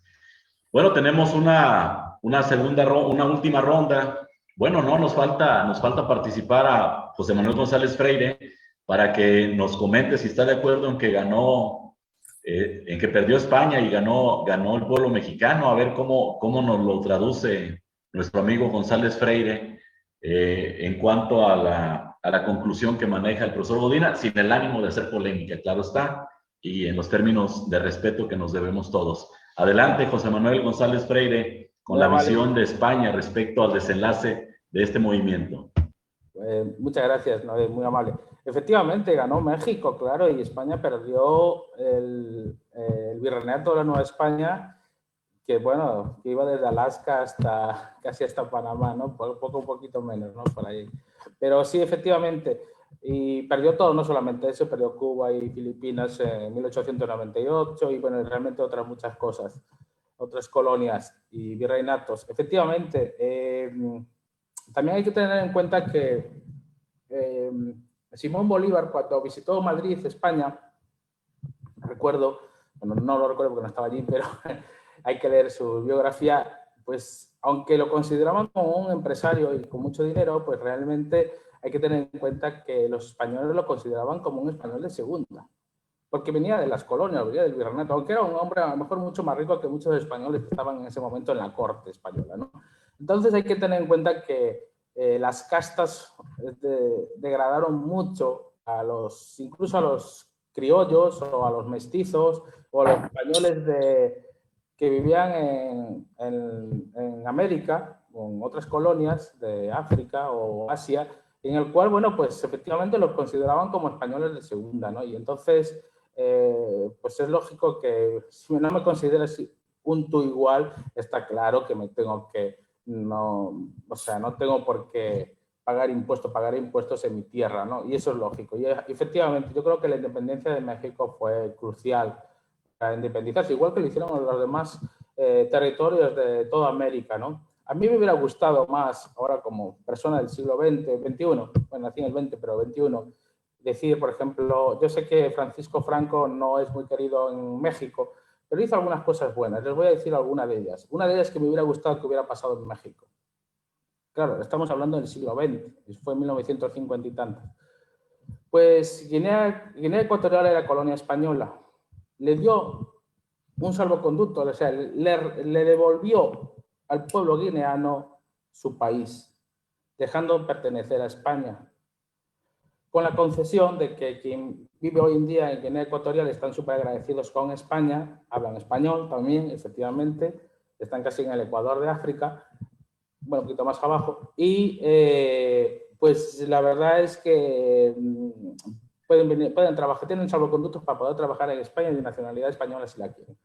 [SPEAKER 2] Bueno, tenemos una última ronda. Bueno, no, nos falta participar a José Manuel González Freire para que nos comente si está de acuerdo en que ganó, en que perdió España y ganó el pueblo mexicano. A ver cómo nos lo traduce nuestro amigo González Freire en cuanto a la conclusión que maneja el profesor Godina, sin el ánimo de hacer polémica, claro está, y en los términos de respeto que nos debemos todos. Adelante, José Manuel González Freire, con la visión de España respecto al desenlace de este movimiento.
[SPEAKER 8] Muchas gracias, ¿no? Muy amable. Efectivamente, ganó México, claro, y España perdió el virreinato de la Nueva España, que bueno, que iba desde Alaska casi hasta Panamá, ¿no? Un poquito menos, ¿no? Por ahí. Pero sí, efectivamente, y perdió todo, no solamente eso, perdió Cuba y Filipinas en 1898, y bueno, realmente otras muchas cosas, otras colonias y virreinatos. Efectivamente, también hay que tener en cuenta que Simón Bolívar, cuando visitó Madrid, España, recuerdo, bueno, no lo recuerdo porque no estaba allí, pero hay que leer su biografía, pues aunque lo consideraban como un empresario y con mucho dinero, pues realmente hay que tener en cuenta que los españoles lo consideraban como un español de segunda, porque venía de las colonias, venía del virreinato, aunque era un hombre a lo mejor mucho más rico que muchos españoles que estaban en ese momento en la corte española, ¿no? Entonces hay que tener en cuenta que las castas degradaron mucho incluso a los criollos o a los mestizos o a los españoles que vivían en América o en otras colonias de África o Asia, en el cual, bueno, pues efectivamente los consideraban como españoles de segunda, ¿no? Y entonces, pues es lógico que si no me consideras un tú igual, está claro que me tengo que, no, o sea, no tengo por qué pagar impuestos en mi tierra, ¿no? Y eso es lógico. Y efectivamente, yo creo que la independencia de México fue crucial para independizarse, igual que lo hicieron los demás territorios de toda América, ¿no? A mí me hubiera gustado más, ahora como persona del siglo XX, XXI, bueno, nací en el XX, pero XXI, decir, por ejemplo, yo sé que Francisco Franco no es muy querido en México, pero hizo algunas cosas buenas. Les voy a decir alguna de ellas. Una de ellas que me hubiera gustado que hubiera pasado en México. Claro, estamos hablando del siglo XX, fue en 1950 y tantos. Pues Guinea Ecuatorial era colonia española. Le dio un salvoconducto, o sea, le devolvió al pueblo guineano su país, dejando pertenecer a España, con la concesión de que quien vive hoy en día en Guinea Ecuatorial están súper agradecidos con España, hablan español también, efectivamente, están casi en el Ecuador de África, bueno, un poquito más abajo, y pues la verdad es que pueden trabajar, tienen salvoconductos para poder trabajar en España de nacionalidad española si la quieren,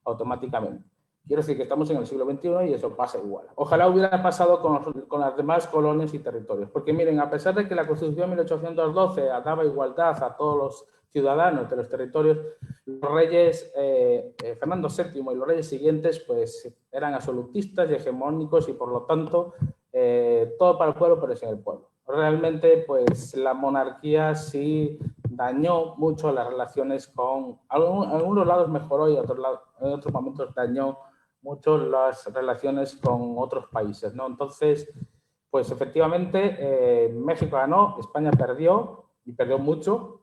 [SPEAKER 8] automáticamente. Quiero decir que estamos en el siglo XXI y eso pasa igual. Ojalá hubiera pasado con las demás colonias y territorios, porque miren, a pesar de que la Constitución de 1812 daba igualdad a todos los ciudadanos de los territorios, los reyes, Fernando VII y los reyes siguientes, pues eran absolutistas y hegemónicos y por lo tanto, todo para el pueblo, pero sin el pueblo. Realmente, pues la monarquía sí dañó mucho las relaciones con, en algunos lados mejoró y en otros momentos dañó mucho las relaciones con otros países, ¿no? Entonces, pues efectivamente México ganó, España perdió y perdió mucho.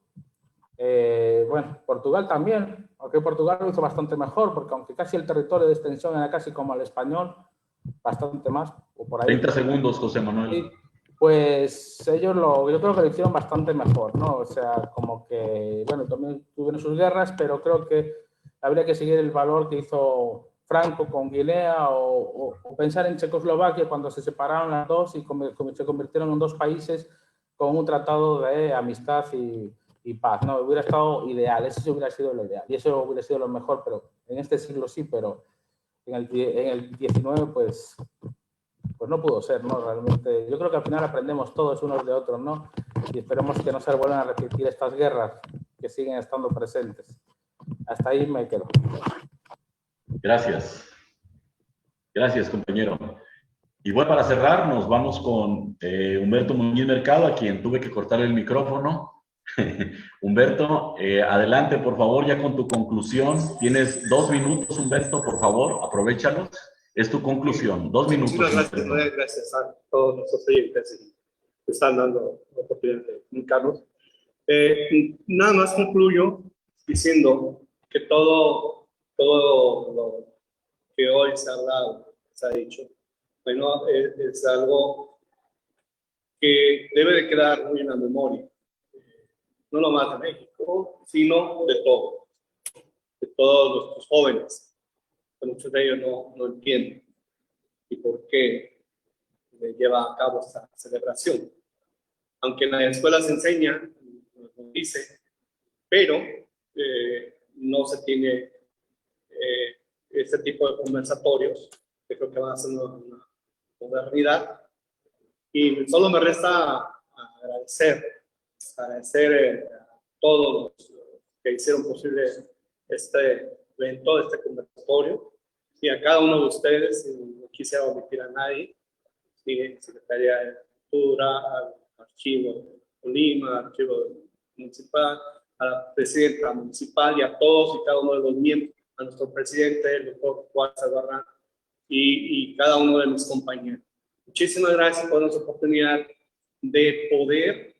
[SPEAKER 8] Bueno, Portugal también, aunque Portugal lo hizo bastante mejor, porque aunque casi el territorio de extensión era casi como el español, bastante más, o por ahí.
[SPEAKER 2] 30 segundos, José Manuel.
[SPEAKER 8] Pues ellos yo creo que lo hicieron bastante mejor, ¿no? O sea, como que, bueno, también tuvieron sus guerras, pero creo que habría que seguir el valor que hizo Franco con Guinea o pensar en Checoslovaquia cuando se separaron las dos y se convirtieron en dos países con un tratado de amistad y paz, ¿no? Hubiera estado ideal, eso sí hubiera sido lo ideal y eso hubiera sido lo mejor, pero en este siglo sí, pero en el 19 pues no pudo ser, ¿no? Realmente, yo creo que al final aprendemos todos unos de otros, ¿no? Y esperemos que no se vuelvan a repetir estas guerras que siguen estando presentes. Hasta ahí me quedo.
[SPEAKER 2] Gracias. Gracias, compañero. Y bueno, para cerrar, nos vamos con Humberto Muñiz Mercado, a quien tuve que cortar el micrófono. Humberto, adelante, por favor, ya con tu conclusión. Tienes 2 minutos, Humberto, por favor, aprovéchalos. Es tu conclusión, 2 minutos.
[SPEAKER 6] Muchas gracias, gracias a todos nuestros oyentes que están dando la oportunidad de comunicarnos. Nada más concluyo diciendo que todo lo que hoy se ha hablado, se ha dicho, bueno, es algo que debe de quedar muy en la memoria, no nomás de México, sino de todos nuestros jóvenes. Muchos de ellos no entienden y por qué lleva a cabo esta celebración. Aunque en la escuela se enseña, nos dice, pero no se tiene este tipo de conversatorios, que creo que van a ser una modernidad. Y solo me resta agradecer a todos los que hicieron posible este evento, este conversatorio. Y a cada uno de ustedes, no quisiera omitir a nadie, Secretaría de Cultura, al Archivo de Colima, al Archivo Municipal, a la Presidenta Municipal y a todos y cada uno de los miembros, a nuestro presidente, el doctor Juan Salvarrán, y cada uno de mis compañeros. Muchísimas gracias por nuestra oportunidad de poder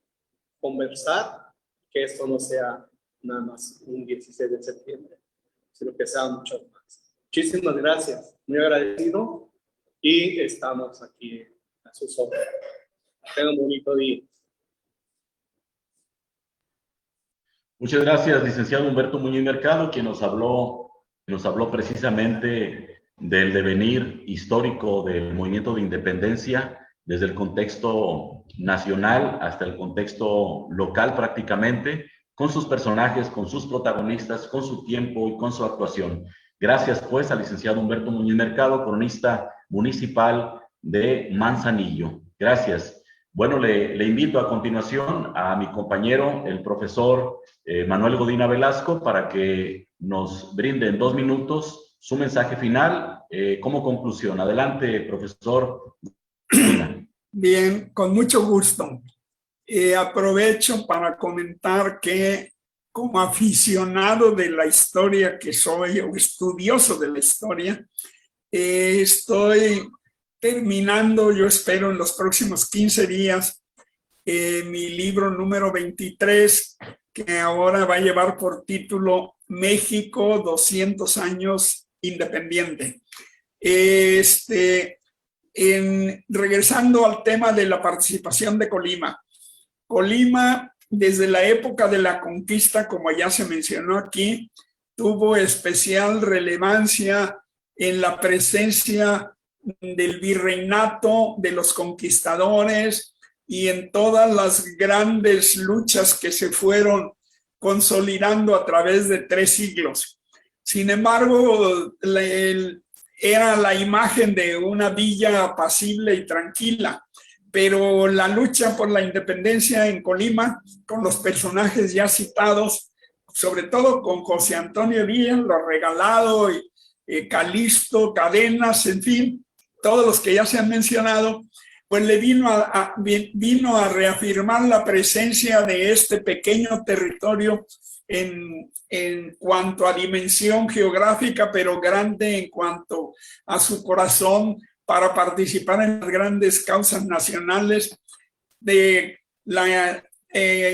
[SPEAKER 6] conversar, que esto no sea nada más un 16 de septiembre, sino que sea mucho más. Muchísimas gracias, muy agradecido, y estamos aquí a sus órdenes. Tengan un bonito día.
[SPEAKER 2] Muchas gracias, licenciado Humberto Muñiz Mercado, quien nos habló precisamente del devenir histórico del movimiento de independencia, desde el contexto nacional hasta el contexto local prácticamente, con sus personajes, con sus protagonistas, con su tiempo y con su actuación. Gracias pues al licenciado Humberto Muñiz Mercado, cronista municipal de Manzanillo. Gracias. Bueno, le invito a continuación a mi compañero, el profesor Manuel Godina Velasco, para que nos brinde en 2 minutos su mensaje final como conclusión. Adelante, profesor Godina.
[SPEAKER 7] Bien, con mucho gusto. Aprovecho para comentar que como aficionado de la historia que soy, o estudioso de la historia, estoy terminando, yo espero en los próximos 15 días, mi libro número 23, que ahora va a llevar por título México 200 años independiente. Regresando al tema de la participación de Colima. Colima, desde la época de la conquista, como ya se mencionó aquí, tuvo especial relevancia en la presencia del virreinato, de los conquistadores y en todas las grandes luchas que se fueron consolidando a través de 3 siglos. Sin embargo, era la imagen de una villa apacible y tranquila, pero la lucha por la independencia en Colima, con los personajes ya citados, sobre todo con José Antonio Díaz, Lo Regalado, Calixto, Cadenas, en fin, todos los que ya se han mencionado, pues le vino a reafirmar la presencia de este pequeño territorio en cuanto a dimensión geográfica, pero grande en cuanto a su corazón para participar en las grandes causas nacionales de la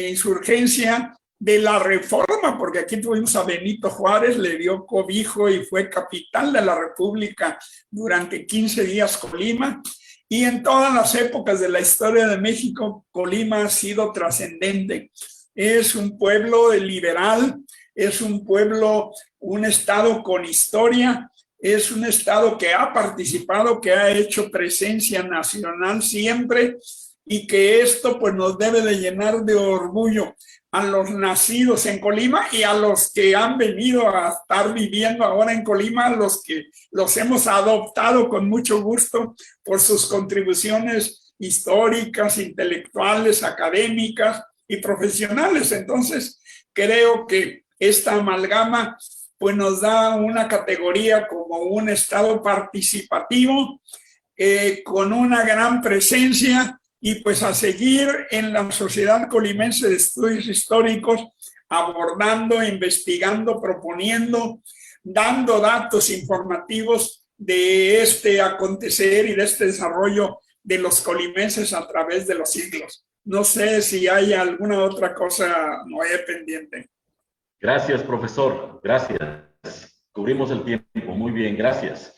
[SPEAKER 7] insurgencia, de la reforma, porque aquí tuvimos a Benito Juárez, le dio cobijo y fue capital de la República durante 15 días Colima, y en todas las épocas de la historia de México, Colima ha sido trascendente. Es un pueblo liberal, es un pueblo, un estado con historia, es un estado que ha participado, que ha hecho presencia nacional siempre, y que esto pues nos debe de llenar de orgullo a los nacidos en Colima y a los que han venido a estar viviendo ahora en Colima, los que los hemos adoptado con mucho gusto por sus contribuciones históricas, intelectuales, académicas y profesionales. Entonces, creo que esta amalgama pues nos da una categoría como un estado participativo, con una gran presencia, y pues a seguir en la Sociedad Colimense de Estudios Históricos, abordando, investigando, proponiendo, dando datos informativos de este acontecer y de este desarrollo de los colimenses a través de los siglos. No sé si hay alguna otra cosa no hay pendiente.
[SPEAKER 2] Gracias, profesor. Gracias. Cubrimos el tiempo. Muy bien, gracias.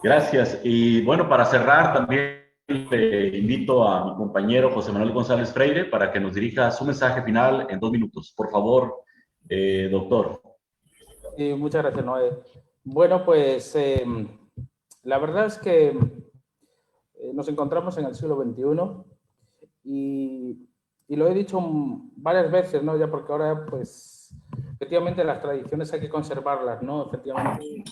[SPEAKER 2] Gracias. Y bueno, para cerrar también le invito a mi compañero José Manuel González Freire para que nos dirija su mensaje final en 2 minutos. Por favor, doctor.
[SPEAKER 8] Muchas gracias, Noé. Bueno, pues la verdad es que nos encontramos en el siglo XXI y lo he dicho varias veces, ¿no? Ya porque ahora, pues, efectivamente las tradiciones hay que conservarlas, ¿no? Efectivamente,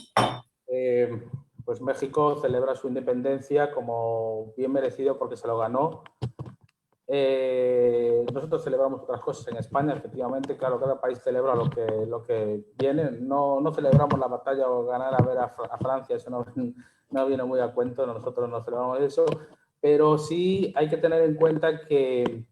[SPEAKER 8] pues México celebra su independencia como bien merecido porque se lo ganó. Nosotros celebramos otras cosas en España, efectivamente, claro, cada país celebra lo que viene. No celebramos la batalla o ganar a ver a Francia, eso no viene muy a cuento, nosotros no celebramos eso, pero sí hay que tener en cuenta que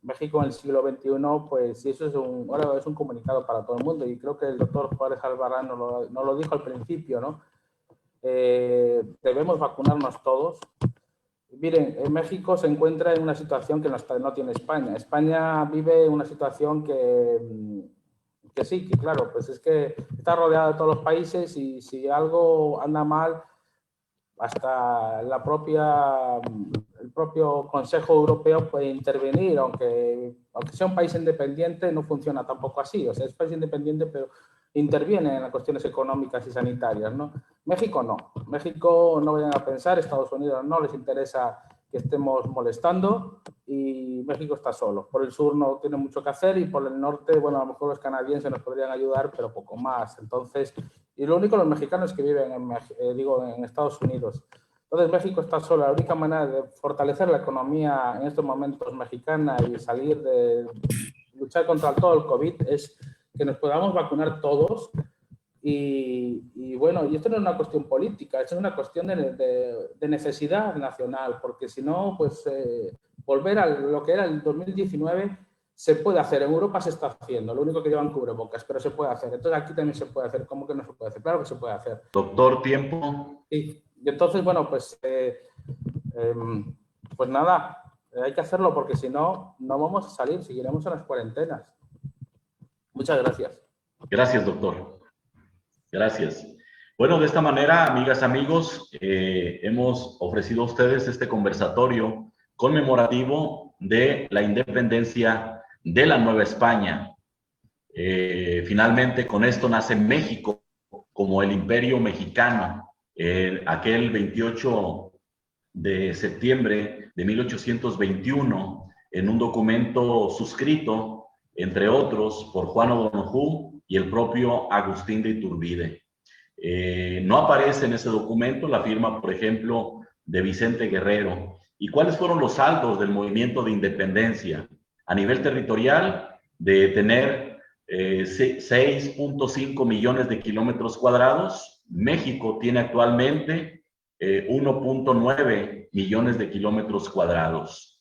[SPEAKER 8] México en el siglo XXI, pues eso es un comunicado para todo el mundo, y creo que el doctor Juárez Albarrán nos lo dijo al principio, ¿no? debemos vacunarnos todos. Miren, en México se encuentra en una situación que no tiene España. España vive una situación que sí, que claro, pues es que está rodeada de todos los países y si algo anda mal, hasta el propio Consejo Europeo puede intervenir, aunque sea un país independiente, no funciona tampoco así. O sea, es país independiente, pero interviene en las cuestiones económicas y sanitarias, ¿no? México no. México, no vayan a pensar, Estados Unidos no les interesa que estemos molestando y México está solo. Por el sur no tiene mucho que hacer y por el norte, bueno, a lo mejor los canadienses nos podrían ayudar, pero poco más. Entonces, y lo único los mexicanos que viven en Estados Unidos. Entonces México está solo. La única manera de fortalecer la economía en estos momentos mexicana y salir de luchar contra todo el COVID es que nos podamos vacunar todos y bueno, y esto no es una cuestión política, esto es una cuestión de necesidad nacional, porque si no, pues volver a lo que era el 2019 se puede hacer, en Europa se está haciendo, lo único que llevan cubrebocas, pero se puede hacer, entonces aquí también se puede hacer, ¿cómo que no se puede hacer? Claro que se puede hacer.
[SPEAKER 2] Doctor, tiempo.
[SPEAKER 8] Sí, y entonces, bueno, pues nada, hay que hacerlo porque si no, no vamos a salir, seguiremos en las cuarentenas. Muchas gracias.
[SPEAKER 2] Gracias, doctor. Gracias. Bueno, de esta manera, amigas, amigos, hemos ofrecido a ustedes este conversatorio conmemorativo de la independencia de la Nueva España. Finalmente, con esto nace México como el Imperio Mexicano, aquel 28 de septiembre de 1821, en un documento suscrito, entre otros, por Juan O'Donojú y el propio Agustín de Iturbide. No aparece en ese documento la firma, por ejemplo, de Vicente Guerrero. ¿Y cuáles fueron los saldos del movimiento de independencia? A nivel territorial, de tener 6.5 millones de kilómetros cuadrados, México tiene actualmente 1.9 millones de kilómetros cuadrados.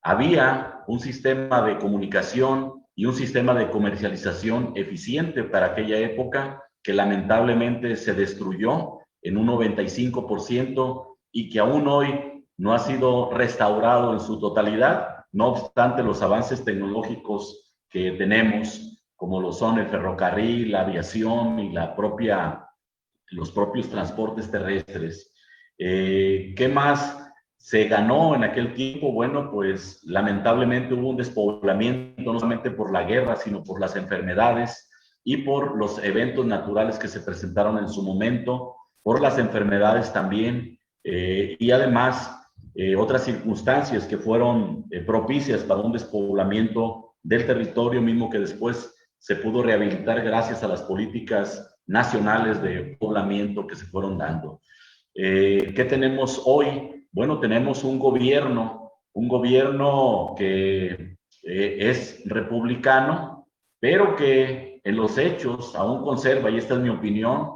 [SPEAKER 2] Había un sistema de comunicación y un sistema de comercialización eficiente para aquella época que lamentablemente se destruyó en un 95% y que aún hoy no ha sido restaurado en su totalidad, no obstante los avances tecnológicos que tenemos, como lo son el ferrocarril, la aviación y los propios transportes terrestres. ¿Qué más se ganó en aquel tiempo? Bueno, pues lamentablemente hubo un despoblamiento, no solamente por la guerra, sino por las enfermedades y por los eventos naturales que se presentaron en su momento, por las enfermedades también, y además otras circunstancias que fueron propicias para un despoblamiento del territorio mismo que después se pudo rehabilitar gracias a las políticas nacionales de poblamiento que se fueron dando. ¿Qué tenemos hoy? Bueno, tenemos un gobierno que es republicano, pero que en los hechos aún conserva, y esta es mi opinión,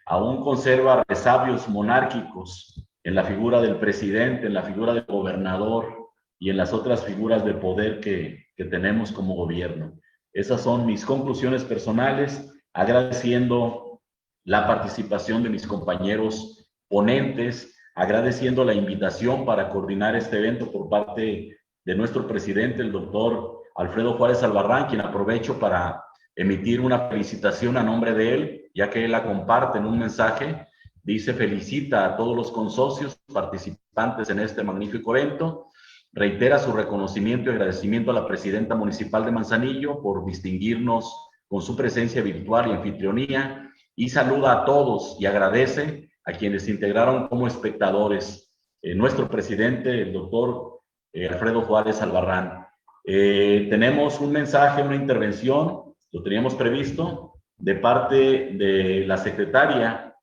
[SPEAKER 2] aún conserva resabios monárquicos en la figura del presidente, en la figura del gobernador y en las otras figuras de poder que tenemos como gobierno. Esas son mis conclusiones personales, agradeciendo la participación de mis compañeros ponentes, agradeciendo la invitación para coordinar este evento por parte de nuestro presidente, el doctor Alfredo Juárez Albarrán, quien aprovecho para emitir una felicitación a nombre de él, ya que él la comparte en un mensaje. Dice: felicita a todos los consocios participantes en este magnífico evento, reitera su reconocimiento y agradecimiento a la presidenta municipal de Manzanillo por distinguirnos con su presencia virtual y anfitrionía, y saluda a todos y agradece a quienes se integraron como espectadores. Nuestro presidente, el doctor Alfredo Juárez Albarrán. Tenemos un mensaje, una intervención, lo teníamos previsto, de parte de la secretaria,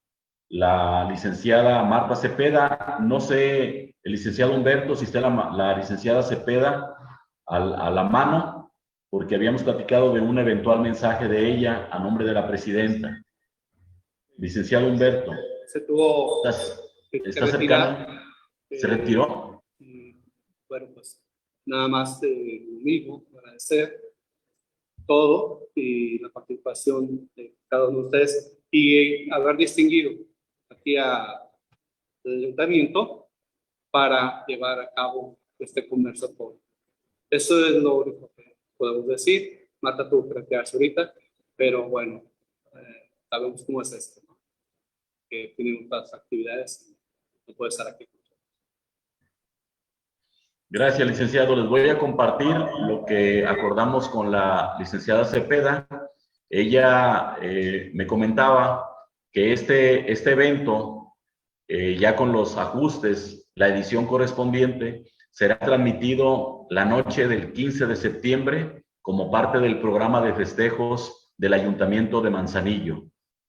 [SPEAKER 2] la licenciada Marta Cepeda. No sé, el licenciado Humberto, si está la licenciada Cepeda a la mano, porque habíamos platicado de un eventual mensaje de ella a nombre de la presidenta. Licenciado Humberto.
[SPEAKER 6] Se tuvo
[SPEAKER 2] ¿Está cercano? ¿Se retiró?
[SPEAKER 6] Bueno, pues nada más lo mismo, agradecer todo y la participación de cada uno de ustedes y haber distinguido
[SPEAKER 9] aquí al ayuntamiento para llevar a cabo este conversatorio. Eso es lo único que podemos decir. Marta tuvo que retirarse ahorita, pero bueno, sabemos cómo es esto, ¿no? Que tienen otras actividades y no puede estar aquí.
[SPEAKER 2] Gracias, licenciado. Les voy a compartir lo que acordamos con la licenciada Cepeda. Ella me comentaba que este evento, ya con los ajustes, la edición correspondiente, será transmitido la noche del 15 de septiembre como parte del programa de festejos del Ayuntamiento de Manzanillo.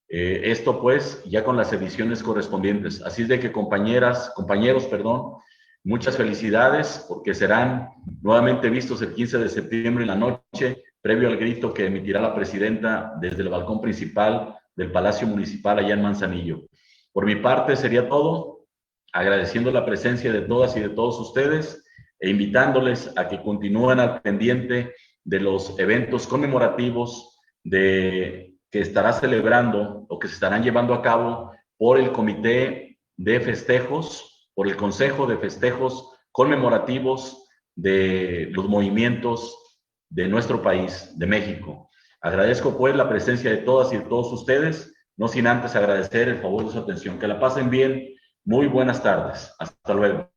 [SPEAKER 2] Esto pues ya con las ediciones correspondientes. Así es de que compañeros, muchas felicidades porque serán nuevamente vistos el 15 de septiembre en la noche, previo al grito que emitirá la presidenta desde el balcón principal del Palacio Municipal allá en Manzanillo. Por mi parte sería todo, agradeciendo la presencia de todas y de todos ustedes e invitándoles a que continúen al pendiente de los eventos conmemorativos que estará celebrando o que se estarán llevando a cabo por el Comité de Festejos, por el Consejo de Festejos Conmemorativos de los movimientos de nuestro país, de México. Agradezco pues la presencia de todas y de todos ustedes, no sin antes agradecer el favor de su atención. Que la pasen bien. Muy buenas tardes. Hasta luego.